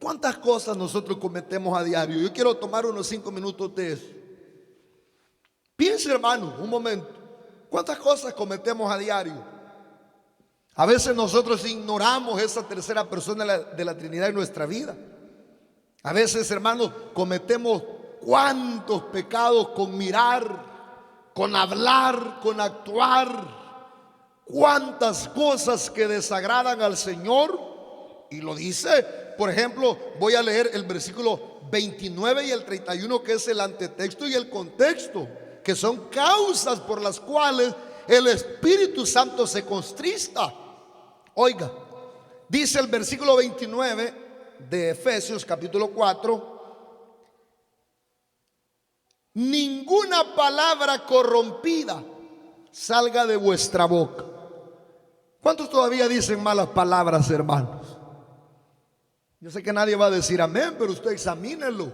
¿Cuántas cosas nosotros cometemos a diario? Yo quiero tomar unos 5 minutos de eso. Piense, hermano, un momento. ¿Cuántas cosas cometemos a diario? A veces nosotros ignoramos esa tercera persona de la Trinidad en nuestra vida. A veces, hermanos, cometemos cuántos pecados con mirar, con hablar, con actuar. Cuántas cosas que desagradan al Señor. Y lo dice. Por ejemplo, voy a leer el versículo 29 y el 31, que es el antetexto y el contexto, que son causas por las cuales el Espíritu Santo se contrista. Oiga, dice el versículo 29 de Efesios capítulo 4: ninguna palabra corrompida salga de vuestra boca. ¿Cuántos todavía dicen malas palabras, hermanos? Yo sé que nadie va a decir amén, pero usted examínelo.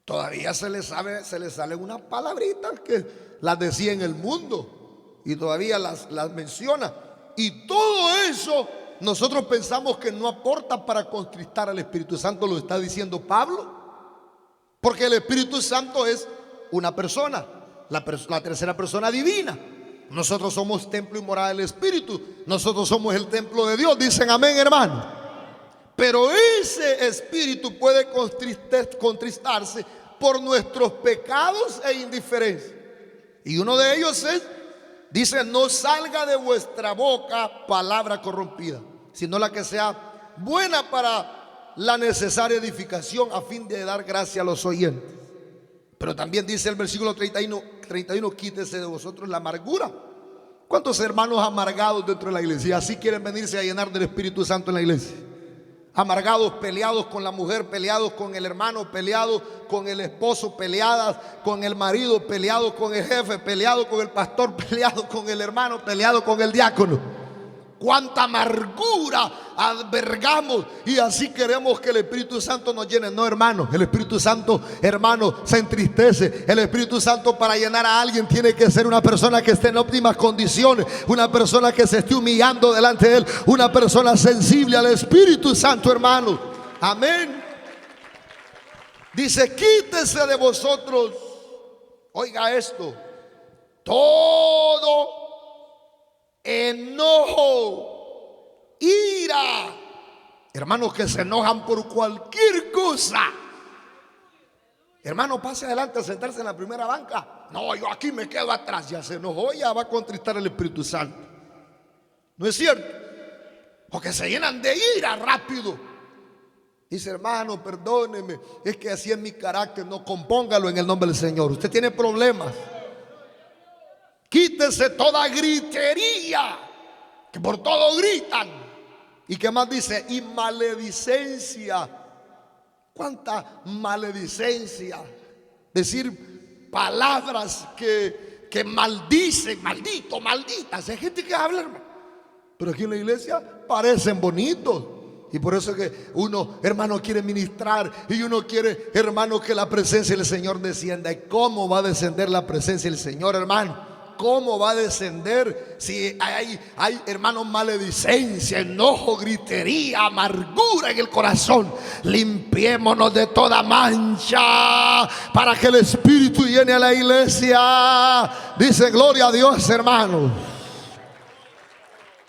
Todavía se le salen unas palabritas que las decía en el mundo y todavía las menciona. Y todo eso nosotros pensamos que no aporta para contristar al Espíritu Santo. Lo está diciendo Pablo, porque el Espíritu Santo es una persona, la tercera persona divina. Nosotros somos templo y morada del Espíritu. Nosotros somos el templo de Dios. Dicen amén, hermano. Pero ese Espíritu puede contristarse por nuestros pecados e indiferencia. Y uno de ellos es, dice: no salga de vuestra boca palabra corrompida, sino la que sea buena para la necesaria edificación, a fin de dar gracia a los oyentes. Pero también dice el versículo 31: quítese de vosotros la amargura. ¿Cuántos hermanos amargados dentro de la iglesia? Así quieren venirse a llenar del Espíritu Santo en la iglesia. Amargados, peleados con la mujer, peleados con el hermano, peleados con el esposo, peleadas con el marido, peleados con el jefe, peleados con el pastor, peleados con el hermano, peleados con el diácono. cuánta amargura albergamos, y así queremos que el Espíritu Santo nos llene. No, hermano, el Espíritu Santo, hermano, se entristece. El Espíritu Santo, para llenar a alguien, tiene que ser una persona que esté en óptimas condiciones, una persona que se esté humillando delante de Él, una persona sensible al Espíritu Santo, hermano. Amén. Dice: quítese de vosotros, oiga esto, todo enojo, ira. Hermanos que se enojan por cualquier cosa. Hermano, pase adelante a sentarse en la primera banca. No, yo aquí me quedo atrás. Ya se enojó, ya va a contristar el Espíritu Santo. ¿No es cierto? Porque se llenan de ira rápido. Dice: hermano, perdóneme, es que así es mi carácter. No, compóngalo en el nombre del Señor. Usted tiene problemas. Quítese toda gritería, que por todo gritan. ¿Y qué más dice? Y maledicencia. ¿Cuánta maledicencia? Decir palabras que maldicen, maldito, malditas. Hay gente que habla, hermano, pero aquí en la iglesia parecen bonitos. Y por eso es que uno, hermano, quiere ministrar, y uno quiere, hermano, que la presencia del Señor descienda. ¿Y cómo va a descender la presencia del Señor, hermano? ¿Cómo va a descender si hay, hermanos, maledicencia, enojo, gritería, amargura en el corazón? Limpiémonos de toda mancha para que el Espíritu llene a la iglesia. Dice: gloria a Dios, hermanos.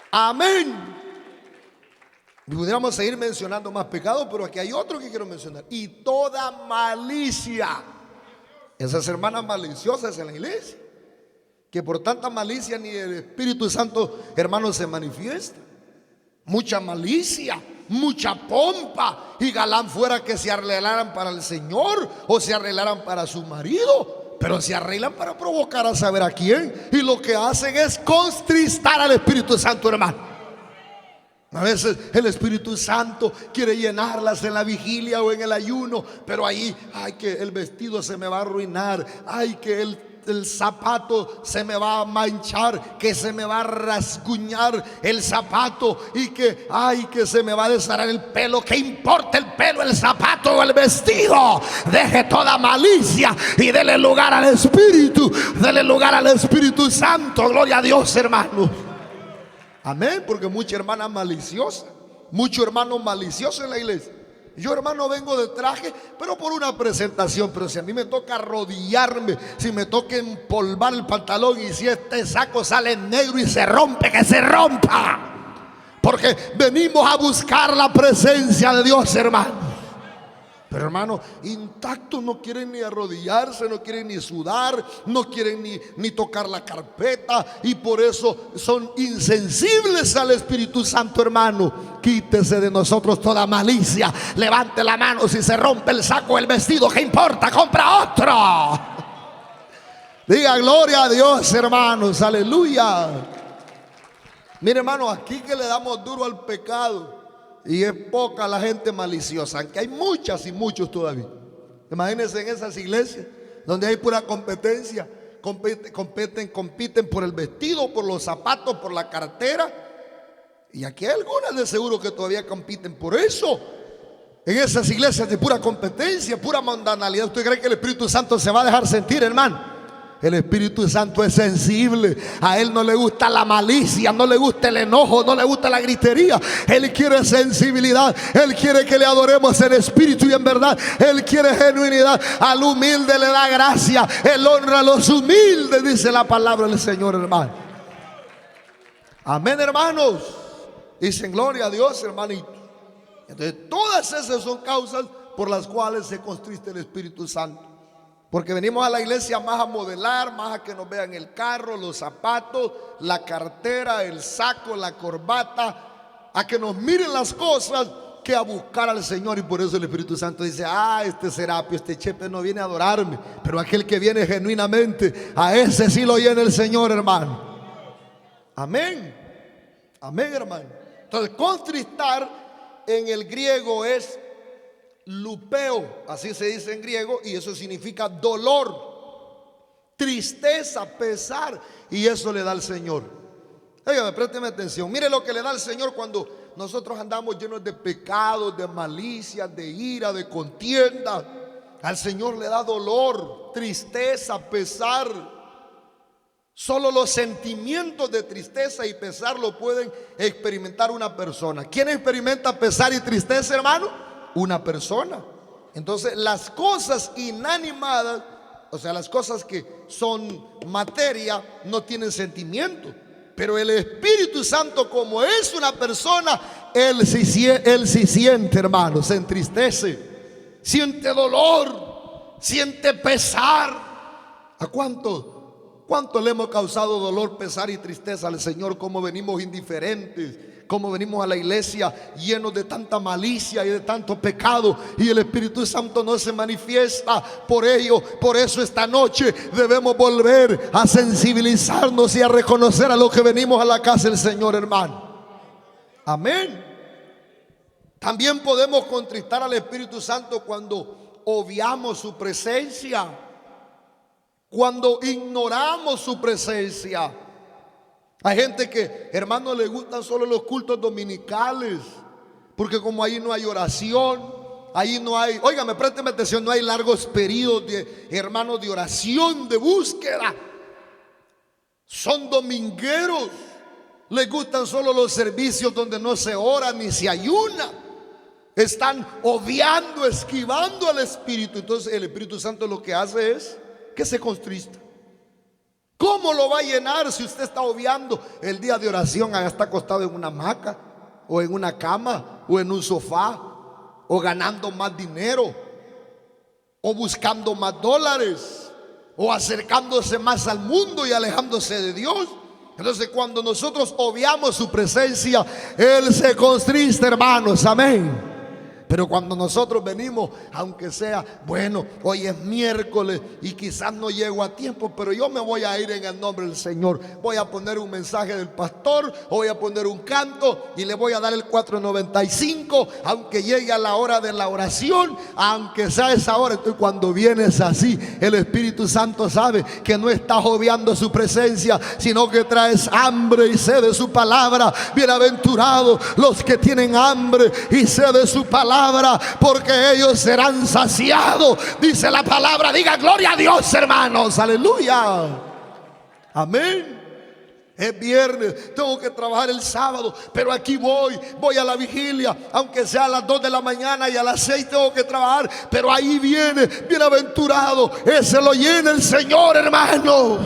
Amén. Y pudiéramos seguir mencionando más pecados, pero aquí hay otro que quiero mencionar. Y toda malicia. Esas hermanas maliciosas en la iglesia, que por tanta malicia ni el Espíritu Santo, hermanos, se manifiesta. Mucha malicia, mucha pompa, y galán fuera que se arreglaran para el Señor o se arreglaran para su marido, pero se arreglan para provocar a saber a quién, y lo que hacen es contristar al Espíritu Santo, hermano. A veces el Espíritu Santo quiere llenarlas en la vigilia o en el ayuno, pero ahí, ay, que el vestido se me va a arruinar, ay, que el zapato se me va a manchar, que se me va a rasguñar el zapato, y que, ay, que se me va a deshacer el pelo. ¿Qué importa el pelo, el zapato o el vestido? Deje toda malicia y dele lugar al Espíritu, dele lugar al Espíritu Santo. Gloria a Dios, hermano. Amén. Porque mucha hermana maliciosa, mucho hermano malicioso en la iglesia. Yo, hermano, vengo de traje, pero por una presentación. Pero si a mí me toca arrodillarme, si me toca empolvar el pantalón, y si este saco sale negro y se rompe, que se rompa. Porque venimos a buscar la presencia de Dios, hermano. Pero, hermano, intactos, no quieren ni arrodillarse, no quieren ni sudar, no quieren ni tocar la carpeta, y por eso son insensibles al Espíritu Santo, hermano. Quítese de nosotros toda malicia. Levante la mano si se rompe el saco o el vestido. ¿Qué importa? Compra otro. Diga: gloria a Dios, hermanos. Aleluya. Mire, hermano, aquí que le damos duro al pecado, y es poca la gente maliciosa, aunque hay muchas y muchos todavía. Imagínense en esas iglesias donde hay pura competencia. Compiten por el vestido, por los zapatos, por la cartera. Y aquí hay algunas de seguro que todavía compiten por eso. En esas iglesias de pura competencia, pura mundanalidad. ¿Usted cree que el Espíritu Santo se va a dejar sentir, hermano? El Espíritu Santo es sensible. A Él no le gusta la malicia, no le gusta el enojo, no le gusta la gritería. Él quiere sensibilidad. Él quiere que le adoremos en espíritu y en verdad. Él quiere genuinidad. Al humilde le da gracia. Él honra a los humildes, dice la palabra del Señor, hermano. Amén, hermanos. Dicen: gloria a Dios, hermanito. Entonces, todas esas son causas por las cuales se contrista el Espíritu Santo. Porque venimos a la iglesia más a modelar, más a que nos vean el carro, los zapatos, la cartera, el saco, la corbata, a que nos miren las cosas, que a buscar al Señor. Y por eso el Espíritu Santo dice: este Serapio, este Chepe no viene a adorarme, pero aquel que viene genuinamente, a ese sí lo llena el Señor, hermano. Amén. Amén, hermano. Entonces, contristar en el griego es lupeo, así se dice en griego, y eso significa dolor, tristeza, pesar, y eso le da al Señor. Óigame, présteme atención. Mire lo que le da al Señor cuando nosotros andamos llenos de pecados, de malicia, de ira, de contienda. Al Señor le da dolor, tristeza, pesar. Solo los sentimientos de tristeza y pesar lo pueden experimentar una persona. ¿Quién experimenta pesar y tristeza, hermano? Una persona. Entonces, las cosas inanimadas, o sea, las cosas que son materia, no tienen sentimiento. Pero el Espíritu Santo, como es una persona, Él sí siente, hermano, se entristece, siente dolor, siente pesar. ¿A cuánto le hemos causado dolor, pesar y tristeza al Señor? Como venimos indiferentes, como venimos a la iglesia llenos de tanta malicia y de tanto pecado, y el Espíritu Santo no se manifiesta. Por eso esta noche debemos volver a sensibilizarnos y a reconocer a los que venimos a la casa del Señor, hermano. Amén. También podemos contristar al Espíritu Santo cuando obviamos su presencia, cuando ignoramos su presencia. Hay gente que, hermanos, le gustan solo los cultos dominicales, porque como ahí no hay oración, ahí no hay, óigame, présteme atención, no hay largos periodos de, hermanos, de oración, de búsqueda. Son domingueros. Les gustan solo los servicios donde no se ora ni se ayuna. Están obviando, esquivando al Espíritu. Entonces el Espíritu Santo lo que hace es que se contrista. ¿Cómo lo va a llenar si usted está obviando el día de oración? Está acostado en una hamaca, o en una cama, o en un sofá, o ganando más dinero, o buscando más dólares, o acercándose más al mundo y alejándose de Dios. Entonces, cuando nosotros obviamos su presencia, Él se contrista, hermanos. Amén. Pero cuando nosotros venimos, aunque sea, bueno, hoy es miércoles y quizás no llego a tiempo, pero yo me voy a ir en el nombre del Señor. Voy a poner un mensaje del pastor, voy a poner un canto y le voy a dar el 495, aunque llegue a la hora de la oración, aunque sea esa hora. Entonces, cuando vienes así, el Espíritu Santo sabe que no estás obviando su presencia, sino que traes hambre y sed de su palabra. Bienaventurados los que tienen hambre y sed de su palabra, porque ellos serán saciados, dice la palabra. Diga gloria a Dios, hermanos, aleluya, amén. Es viernes, tengo que trabajar el sábado, pero aquí voy a la vigilia, aunque sea a las 2 de la mañana, y a las 6 tengo que trabajar, pero ahí viene, bienaventurado, ese lo llena el Señor, hermano.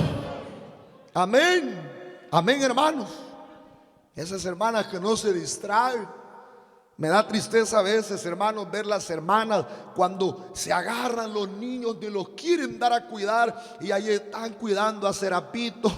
Amén, amén, hermanos. Esas hermanas que no se distraen. Me da tristeza a veces, hermanos, ver las hermanas cuando se agarran los niños, de los quieren dar a cuidar, y ahí están cuidando a Serapito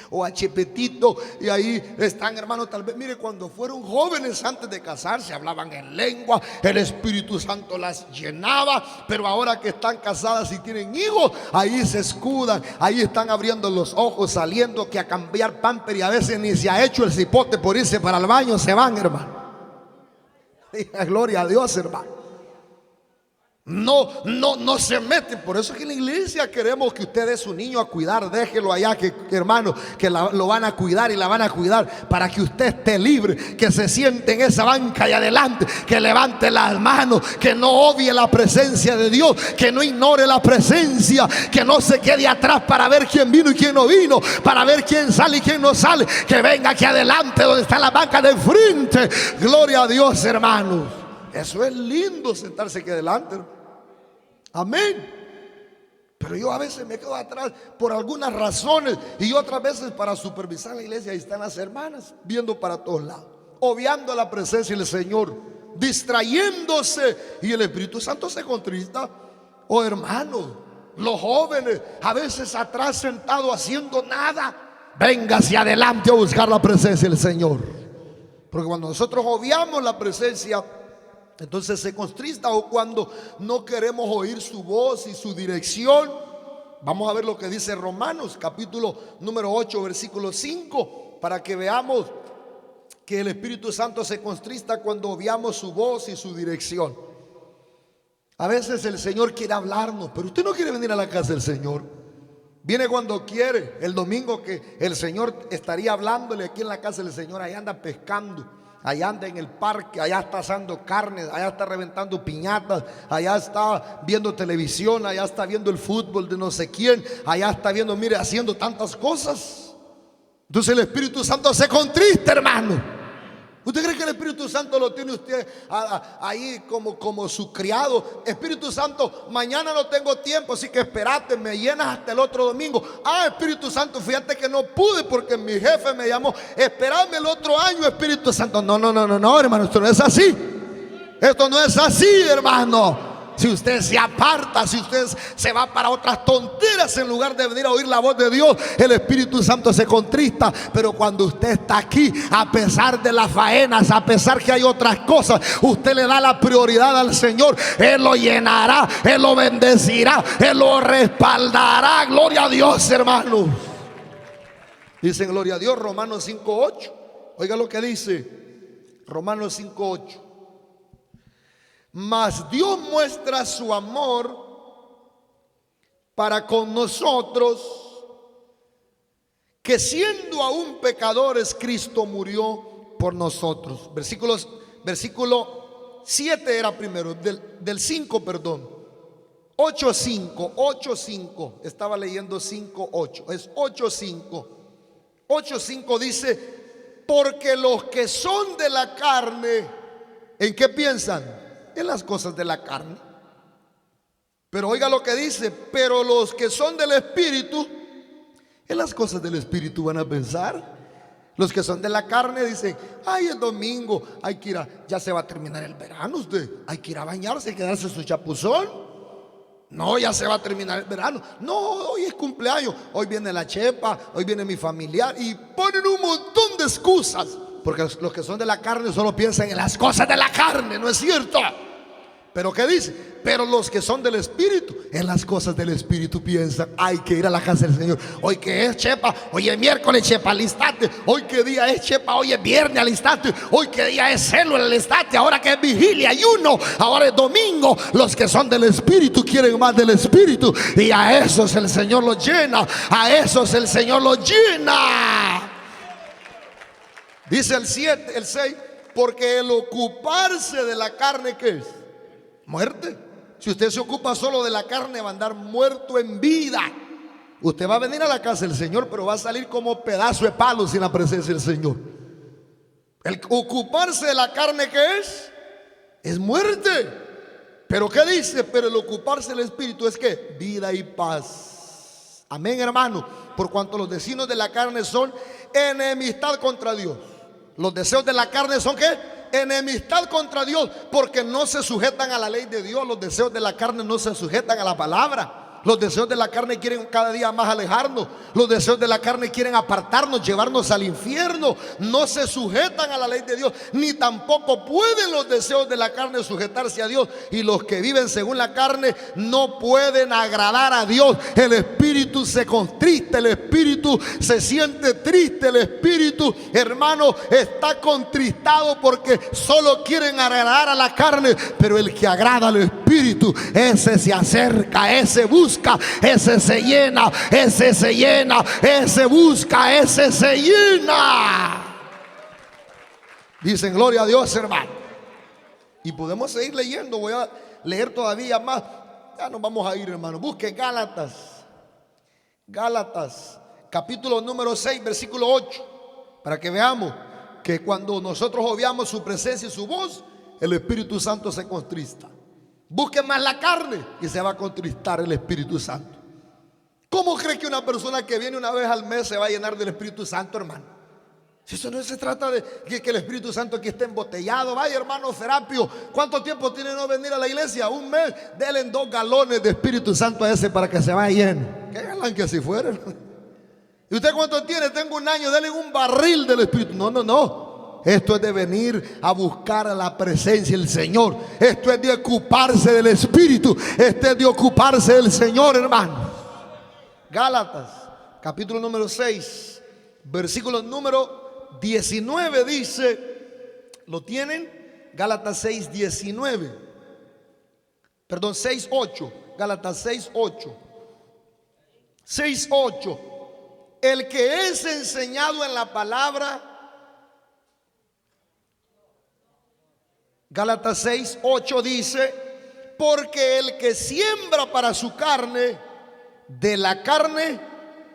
o a Chepetito, y ahí están, hermanos. Tal vez, mire, cuando fueron jóvenes antes de casarse hablaban en lengua, el Espíritu Santo las llenaba, pero ahora que están casadas y tienen hijos, ahí se escudan, ahí están abriendo los ojos, saliendo que a cambiar pamper, y a veces ni se ha hecho el cipote por irse para el baño, se van, hermano. Gloria a Dios, hermano. No se meten. Por eso es que en la iglesia queremos que usted dé su niño a cuidar. Déjelo allá, que hermano, que lo van a cuidar y la van a cuidar, para que usted esté libre, que se siente en esa banca y adelante, que levante las manos, que no obvie la presencia de Dios, que no ignore la presencia, que no se quede atrás para ver quién vino y quién no vino, para ver quién sale y quién no sale, que venga aquí adelante donde está la banca de frente. Gloria a Dios, hermanos. Eso es lindo, sentarse aquí adelante, hermano. Amén. Pero yo a veces me quedo atrás por algunas razones, y otras veces para supervisar la iglesia. Ahí están las hermanas viendo para todos lados, obviando la presencia del Señor, distrayéndose, y el Espíritu Santo se contrista. Oh, hermanos, los jóvenes a veces atrás sentados haciendo nada. Véngase adelante a buscar la presencia del Señor, porque cuando nosotros obviamos la presencia, entonces se contrista. O cuando no queremos oír su voz y su dirección. Vamos a ver lo que dice Romanos capítulo número 8 versículo 5, para que veamos que el Espíritu Santo se contrista cuando obviamos su voz y su dirección. A veces el Señor quiere hablarnos, pero usted no quiere venir a la casa del Señor. Viene cuando quiere. El domingo que el Señor estaría hablándole aquí en la casa del Señor, allá anda pescando, allá anda en el parque, allá está asando carne, allá está reventando piñatas, allá está viendo televisión, allá está viendo el fútbol de no sé quién, allá está viendo, mire, haciendo tantas cosas. Entonces el Espíritu Santo se contrista, hermano. ¿Usted cree que el Espíritu Santo lo tiene usted ahí como su criado? Espíritu Santo, mañana no tengo tiempo, así que espérate, me llenas hasta el otro domingo. Espíritu Santo, fíjate que no pude porque mi jefe me llamó. Espérame el otro año, Espíritu Santo. No, hermano, esto no es así. Esto no es así, hermano. Si usted se aparta, si usted se va para otras tonteras en lugar de venir a oír la voz de Dios, el Espíritu Santo se contrista. Pero cuando usted está aquí, a pesar de las faenas, a pesar que hay otras cosas, usted le da la prioridad al Señor. Él lo llenará, Él lo bendecirá, Él lo respaldará. Gloria a Dios, hermanos. Dicen gloria a Dios, Romanos 5:8. Oiga lo que dice Romanos 5:8. Mas Dios muestra su amor para con nosotros, que siendo aún pecadores, Cristo murió por nosotros. Versículo 7 era primero, del 5, perdón. 8:5, estaba leyendo 5:8, es 8:5. 8:5 dice: porque los que son de la carne, ¿en qué piensan? En las cosas de la carne. Pero oiga lo que dice: pero los que son del Espíritu, en las cosas del Espíritu van a pensar. Los que son de la carne dicen: ay, es domingo, hay que ir ya se va a terminar el verano, usted, hay que ir a bañarse y quedarse su chapuzón. No, ya se va a terminar el verano. No, hoy es cumpleaños, hoy viene la chepa, hoy viene mi familiar, y ponen un montón de excusas. Porque los que son de la carne solo piensan en las cosas de la carne, ¿no es cierto? Pero ¿qué dice? Pero los que son del Espíritu, en las cosas del Espíritu piensan. Hay que ir a la casa del Señor. Hoy que es chepa, hoy es miércoles, chepa, alistate. Hoy que día es chepa, hoy es viernes, alistate. Hoy que día es célula, alistate. Ahora que es vigilia, ayuno, ahora es domingo. Los que son del Espíritu quieren más del Espíritu, y a esos el Señor los llena. A esos el Señor los llena. Dice el 6, porque el ocuparse de la carne, ¿qué es? Muerte. Si usted se ocupa solo de la carne, va a andar muerto en vida. Usted va a venir a la casa del Señor, pero va a salir como pedazo de palo sin la presencia del Señor. El ocuparse de la carne, ¿qué es? Es muerte. Pero ¿qué dice? Pero el ocuparse del Espíritu es ¿qué? Vida y paz. Amén, hermano. Por cuanto los designios de la carne son enemistad contra Dios. Los deseos de la carne son ¿qué? Enemistad contra Dios, porque no se sujetan a la ley de Dios. Los deseos de la carne no se sujetan a la palabra. Los deseos de la carne quieren cada día más alejarnos. Los deseos de la carne quieren apartarnos, llevarnos al infierno. No se sujetan a la ley de Dios, ni tampoco pueden los deseos de la carne sujetarse a Dios. Y los que viven según la carne no pueden agradar a Dios. El espíritu se contrista, el espíritu se siente triste, el espíritu, hermano, está contristado porque solo quieren agradar a la carne. Pero el que agrada al espíritu, ese se acerca, ese busca, ese se llena, ese se llena, ese busca, ese se llena. Dicen gloria a Dios, hermano. Y podemos seguir leyendo. Voy a leer todavía más. Ya nos vamos a ir, hermano. Busque Gálatas. Gálatas, capítulo número 6, versículo 8. Para que veamos que cuando nosotros obviamos su presencia y su voz, el Espíritu Santo se contrista. Busque más la carne y se va a contristar el Espíritu Santo. ¿Cómo cree que una persona que viene una vez al mes se va a llenar del Espíritu Santo, hermano? Si eso no se trata de que el Espíritu Santo aquí esté embotellado. Vaya, hermano Serapio, ¿cuánto tiempo tiene no venir a la iglesia? Un mes. Denle 2 galones de Espíritu Santo a ese para que se vaya lleno. ¿Qué galán que así fuera? ¿Y usted cuánto tiene? Tengo 1 año. Denle un barril del Espíritu. No. Esto es de venir a buscar a la presencia del Señor. Esto es de ocuparse del Espíritu. Esto es de ocuparse del Señor, hermano. Gálatas, capítulo número 6, versículo número 19 dice, ¿lo tienen? Gálatas 6, 19. Perdón, 6, 8. Gálatas 6, 8. 6:8. El que es enseñado en la palabra. Gálatas 6:8 dice: porque el que siembra para su carne, de la carne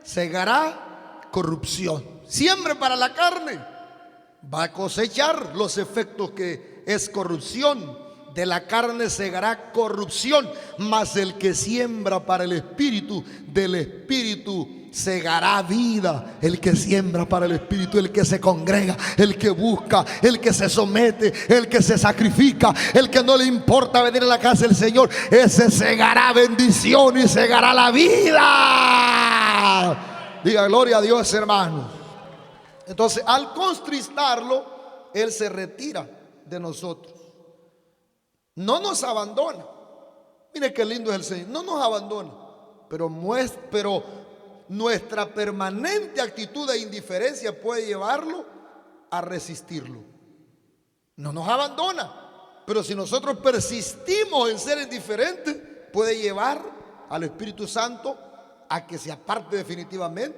segará corrupción. Siembre para la carne, va a cosechar los efectos que es corrupción. De la carne segará corrupción, mas el que siembra para el Espíritu, del Espíritu segará vida. El que siembra para el Espíritu, el que se congrega, el que busca, el que se somete, el que se sacrifica, el que no le importa venir a la casa del Señor, ese segará bendición y segará la vida. Diga gloria a Dios, hermanos. Entonces, al contristarlo, Él se retira de nosotros. No nos abandona. Mire qué lindo es el Señor. No nos abandona, pero nuestra permanente actitud de indiferencia puede llevarlo a resistirlo. No nos abandona, pero si nosotros persistimos en ser indiferentes, puede llevar al Espíritu Santo a que se aparte definitivamente,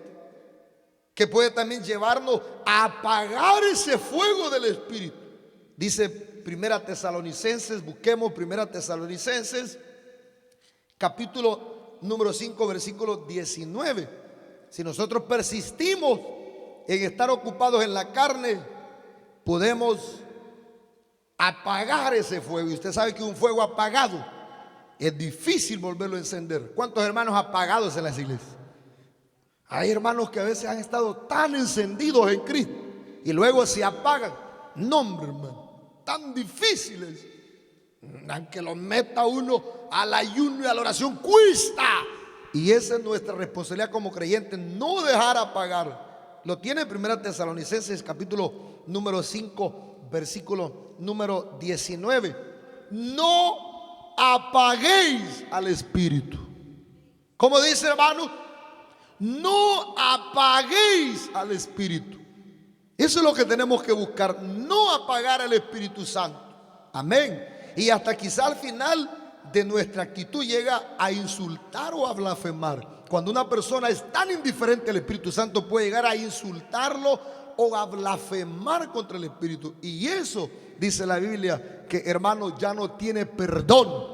que puede también llevarnos a apagar ese fuego del Espíritu. Dice Primera Tesalonicenses, busquemos Primera Tesalonicenses, capítulo número 5, versículo 19. Si nosotros persistimos en estar ocupados en la carne, podemos apagar ese fuego. Y usted sabe que un fuego apagado es difícil volverlo a encender. ¿Cuántos hermanos apagados en las iglesias? Hay hermanos que a veces han estado tan encendidos en Cristo y luego se apagan. No, hombre, hermano, tan difíciles. Aunque lo meta uno al ayuno y a la oración, cuesta. Y esa es nuestra responsabilidad como creyentes, no dejar apagar. Lo tiene 1 Tesalonicenses capítulo número 5, versículo número 19. No apaguéis al Espíritu. ¿Cómo dice, hermano? No apaguéis al Espíritu. Eso es lo que tenemos que buscar, no apagar al Espíritu Santo. Amén. Y hasta quizá al final de nuestra actitud llega a insultar o a blasfemar. Cuando una persona es tan indiferente al Espíritu Santo, puede llegar a insultarlo o a blasfemar contra el Espíritu. Y eso, dice la Biblia, que hermano, ya no tiene perdón.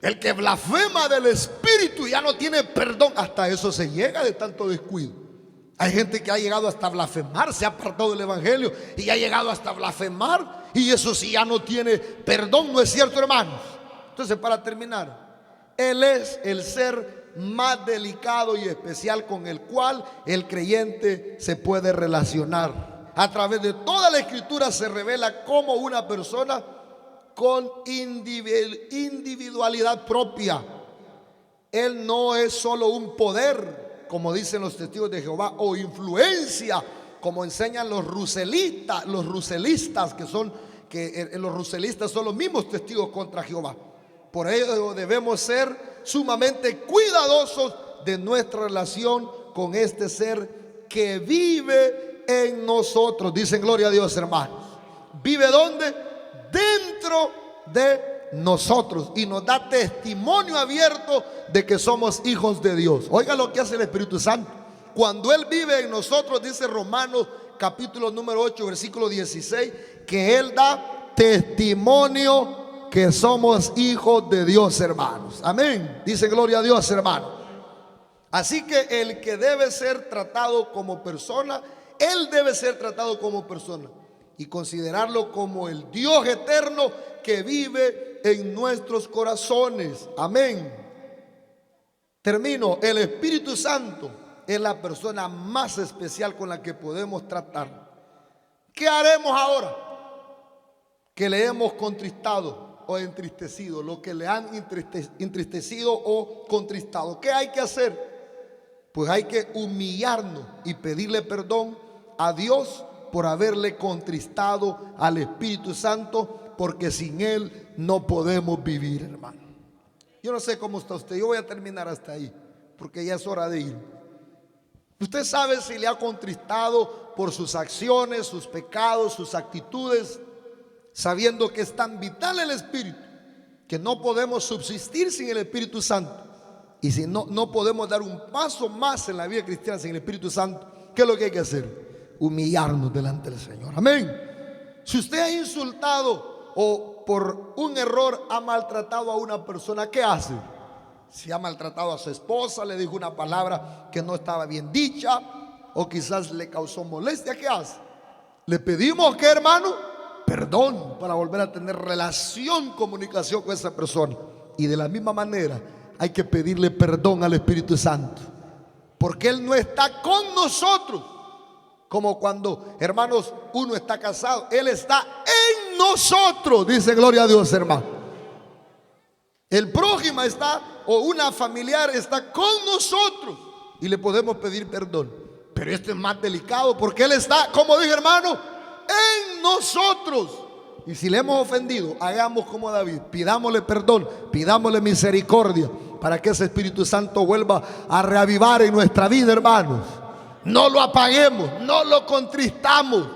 El que blasfema del Espíritu ya no tiene perdón. Hasta eso se llega de tanto descuido. Hay gente que ha llegado hasta blasfemar, se ha apartado del Evangelio y ha llegado hasta blasfemar, y eso sí ya no tiene perdón. ¿No es cierto, hermanos? Entonces, para terminar, Él es el ser más delicado y especial con el cual el creyente se puede relacionar. A través de toda la Escritura se revela como una persona con individualidad propia. Él no es solo un poder, como dicen los testigos de Jehová, o influencia, como enseñan los ruselistas, los ruselistas son los mismos testigos contra Jehová. Por ello debemos ser sumamente cuidadosos de nuestra relación con este ser que vive en nosotros. Dicen gloria a Dios, hermanos. ¿Vive dónde? Dentro de nosotros, y nos da testimonio abierto de que somos hijos de Dios. Oiga lo que hace el Espíritu Santo. Cuando Él vive en nosotros, dice Romanos capítulo número 8, versículo 16, que Él da testimonio que somos hijos de Dios, hermanos. Amén. Dice gloria a Dios, hermanos. Así que el que debe ser tratado como persona, Él debe ser tratado como persona y considerarlo como el Dios eterno que vive en nuestros corazones. Amén. Termino. El Espíritu Santo es la persona más especial con la que podemos tratar. ¿Qué haremos ahora que le hemos contristado o entristecido? Lo que le han entristecido o contristado, ¿qué hay que hacer? Pues hay que humillarnos y pedirle perdón a Dios por haberle contristado al Espíritu Santo, porque sin Él no podemos vivir, hermano. Yo no sé cómo está usted, yo voy a terminar hasta ahí, porque ya es hora de ir. Usted sabe si le ha contristado por sus acciones, sus pecados, sus actitudes, sabiendo que es tan vital el Espíritu, que no podemos subsistir sin el Espíritu Santo. Y si no podemos dar un paso más en la vida cristiana sin el Espíritu Santo, ¿qué es lo que hay que hacer? Humillarnos delante del Señor. Amén. Si usted ha insultado o por un error ha maltratado a una persona, ¿qué hace? Si ha maltratado a su esposa, le dijo una palabra que no estaba bien dicha, o quizás le causó molestia, ¿qué hace? Le pedimos, ¿qué, hermano? Perdón, para volver a tener relación, comunicación con esa persona. Y de la misma manera hay que pedirle perdón al Espíritu Santo, porque Él no está con nosotros. Como cuando, hermanos, uno está casado, Él está en nosotros. Dice gloria a Dios, hermano. El prójimo está, o una familiar está con nosotros y le podemos pedir perdón. Pero esto es más delicado porque Él está, como dije, hermano, en nosotros. Y si le hemos ofendido, hagamos como David, pidámosle perdón, pidámosle misericordia, para que ese Espíritu Santo vuelva a reavivar en nuestra vida, hermanos. No lo apaguemos, no lo contristamos,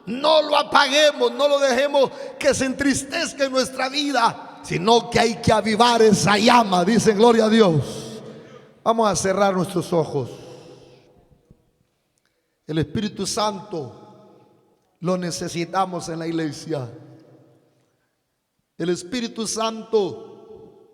no lo apaguemos, no lo dejemos que se entristezca en nuestra vida, sino que hay que avivar esa llama. Dicen gloria a Dios. Vamos a cerrar nuestros ojos. El Espíritu Santo lo necesitamos en la iglesia. El Espíritu Santo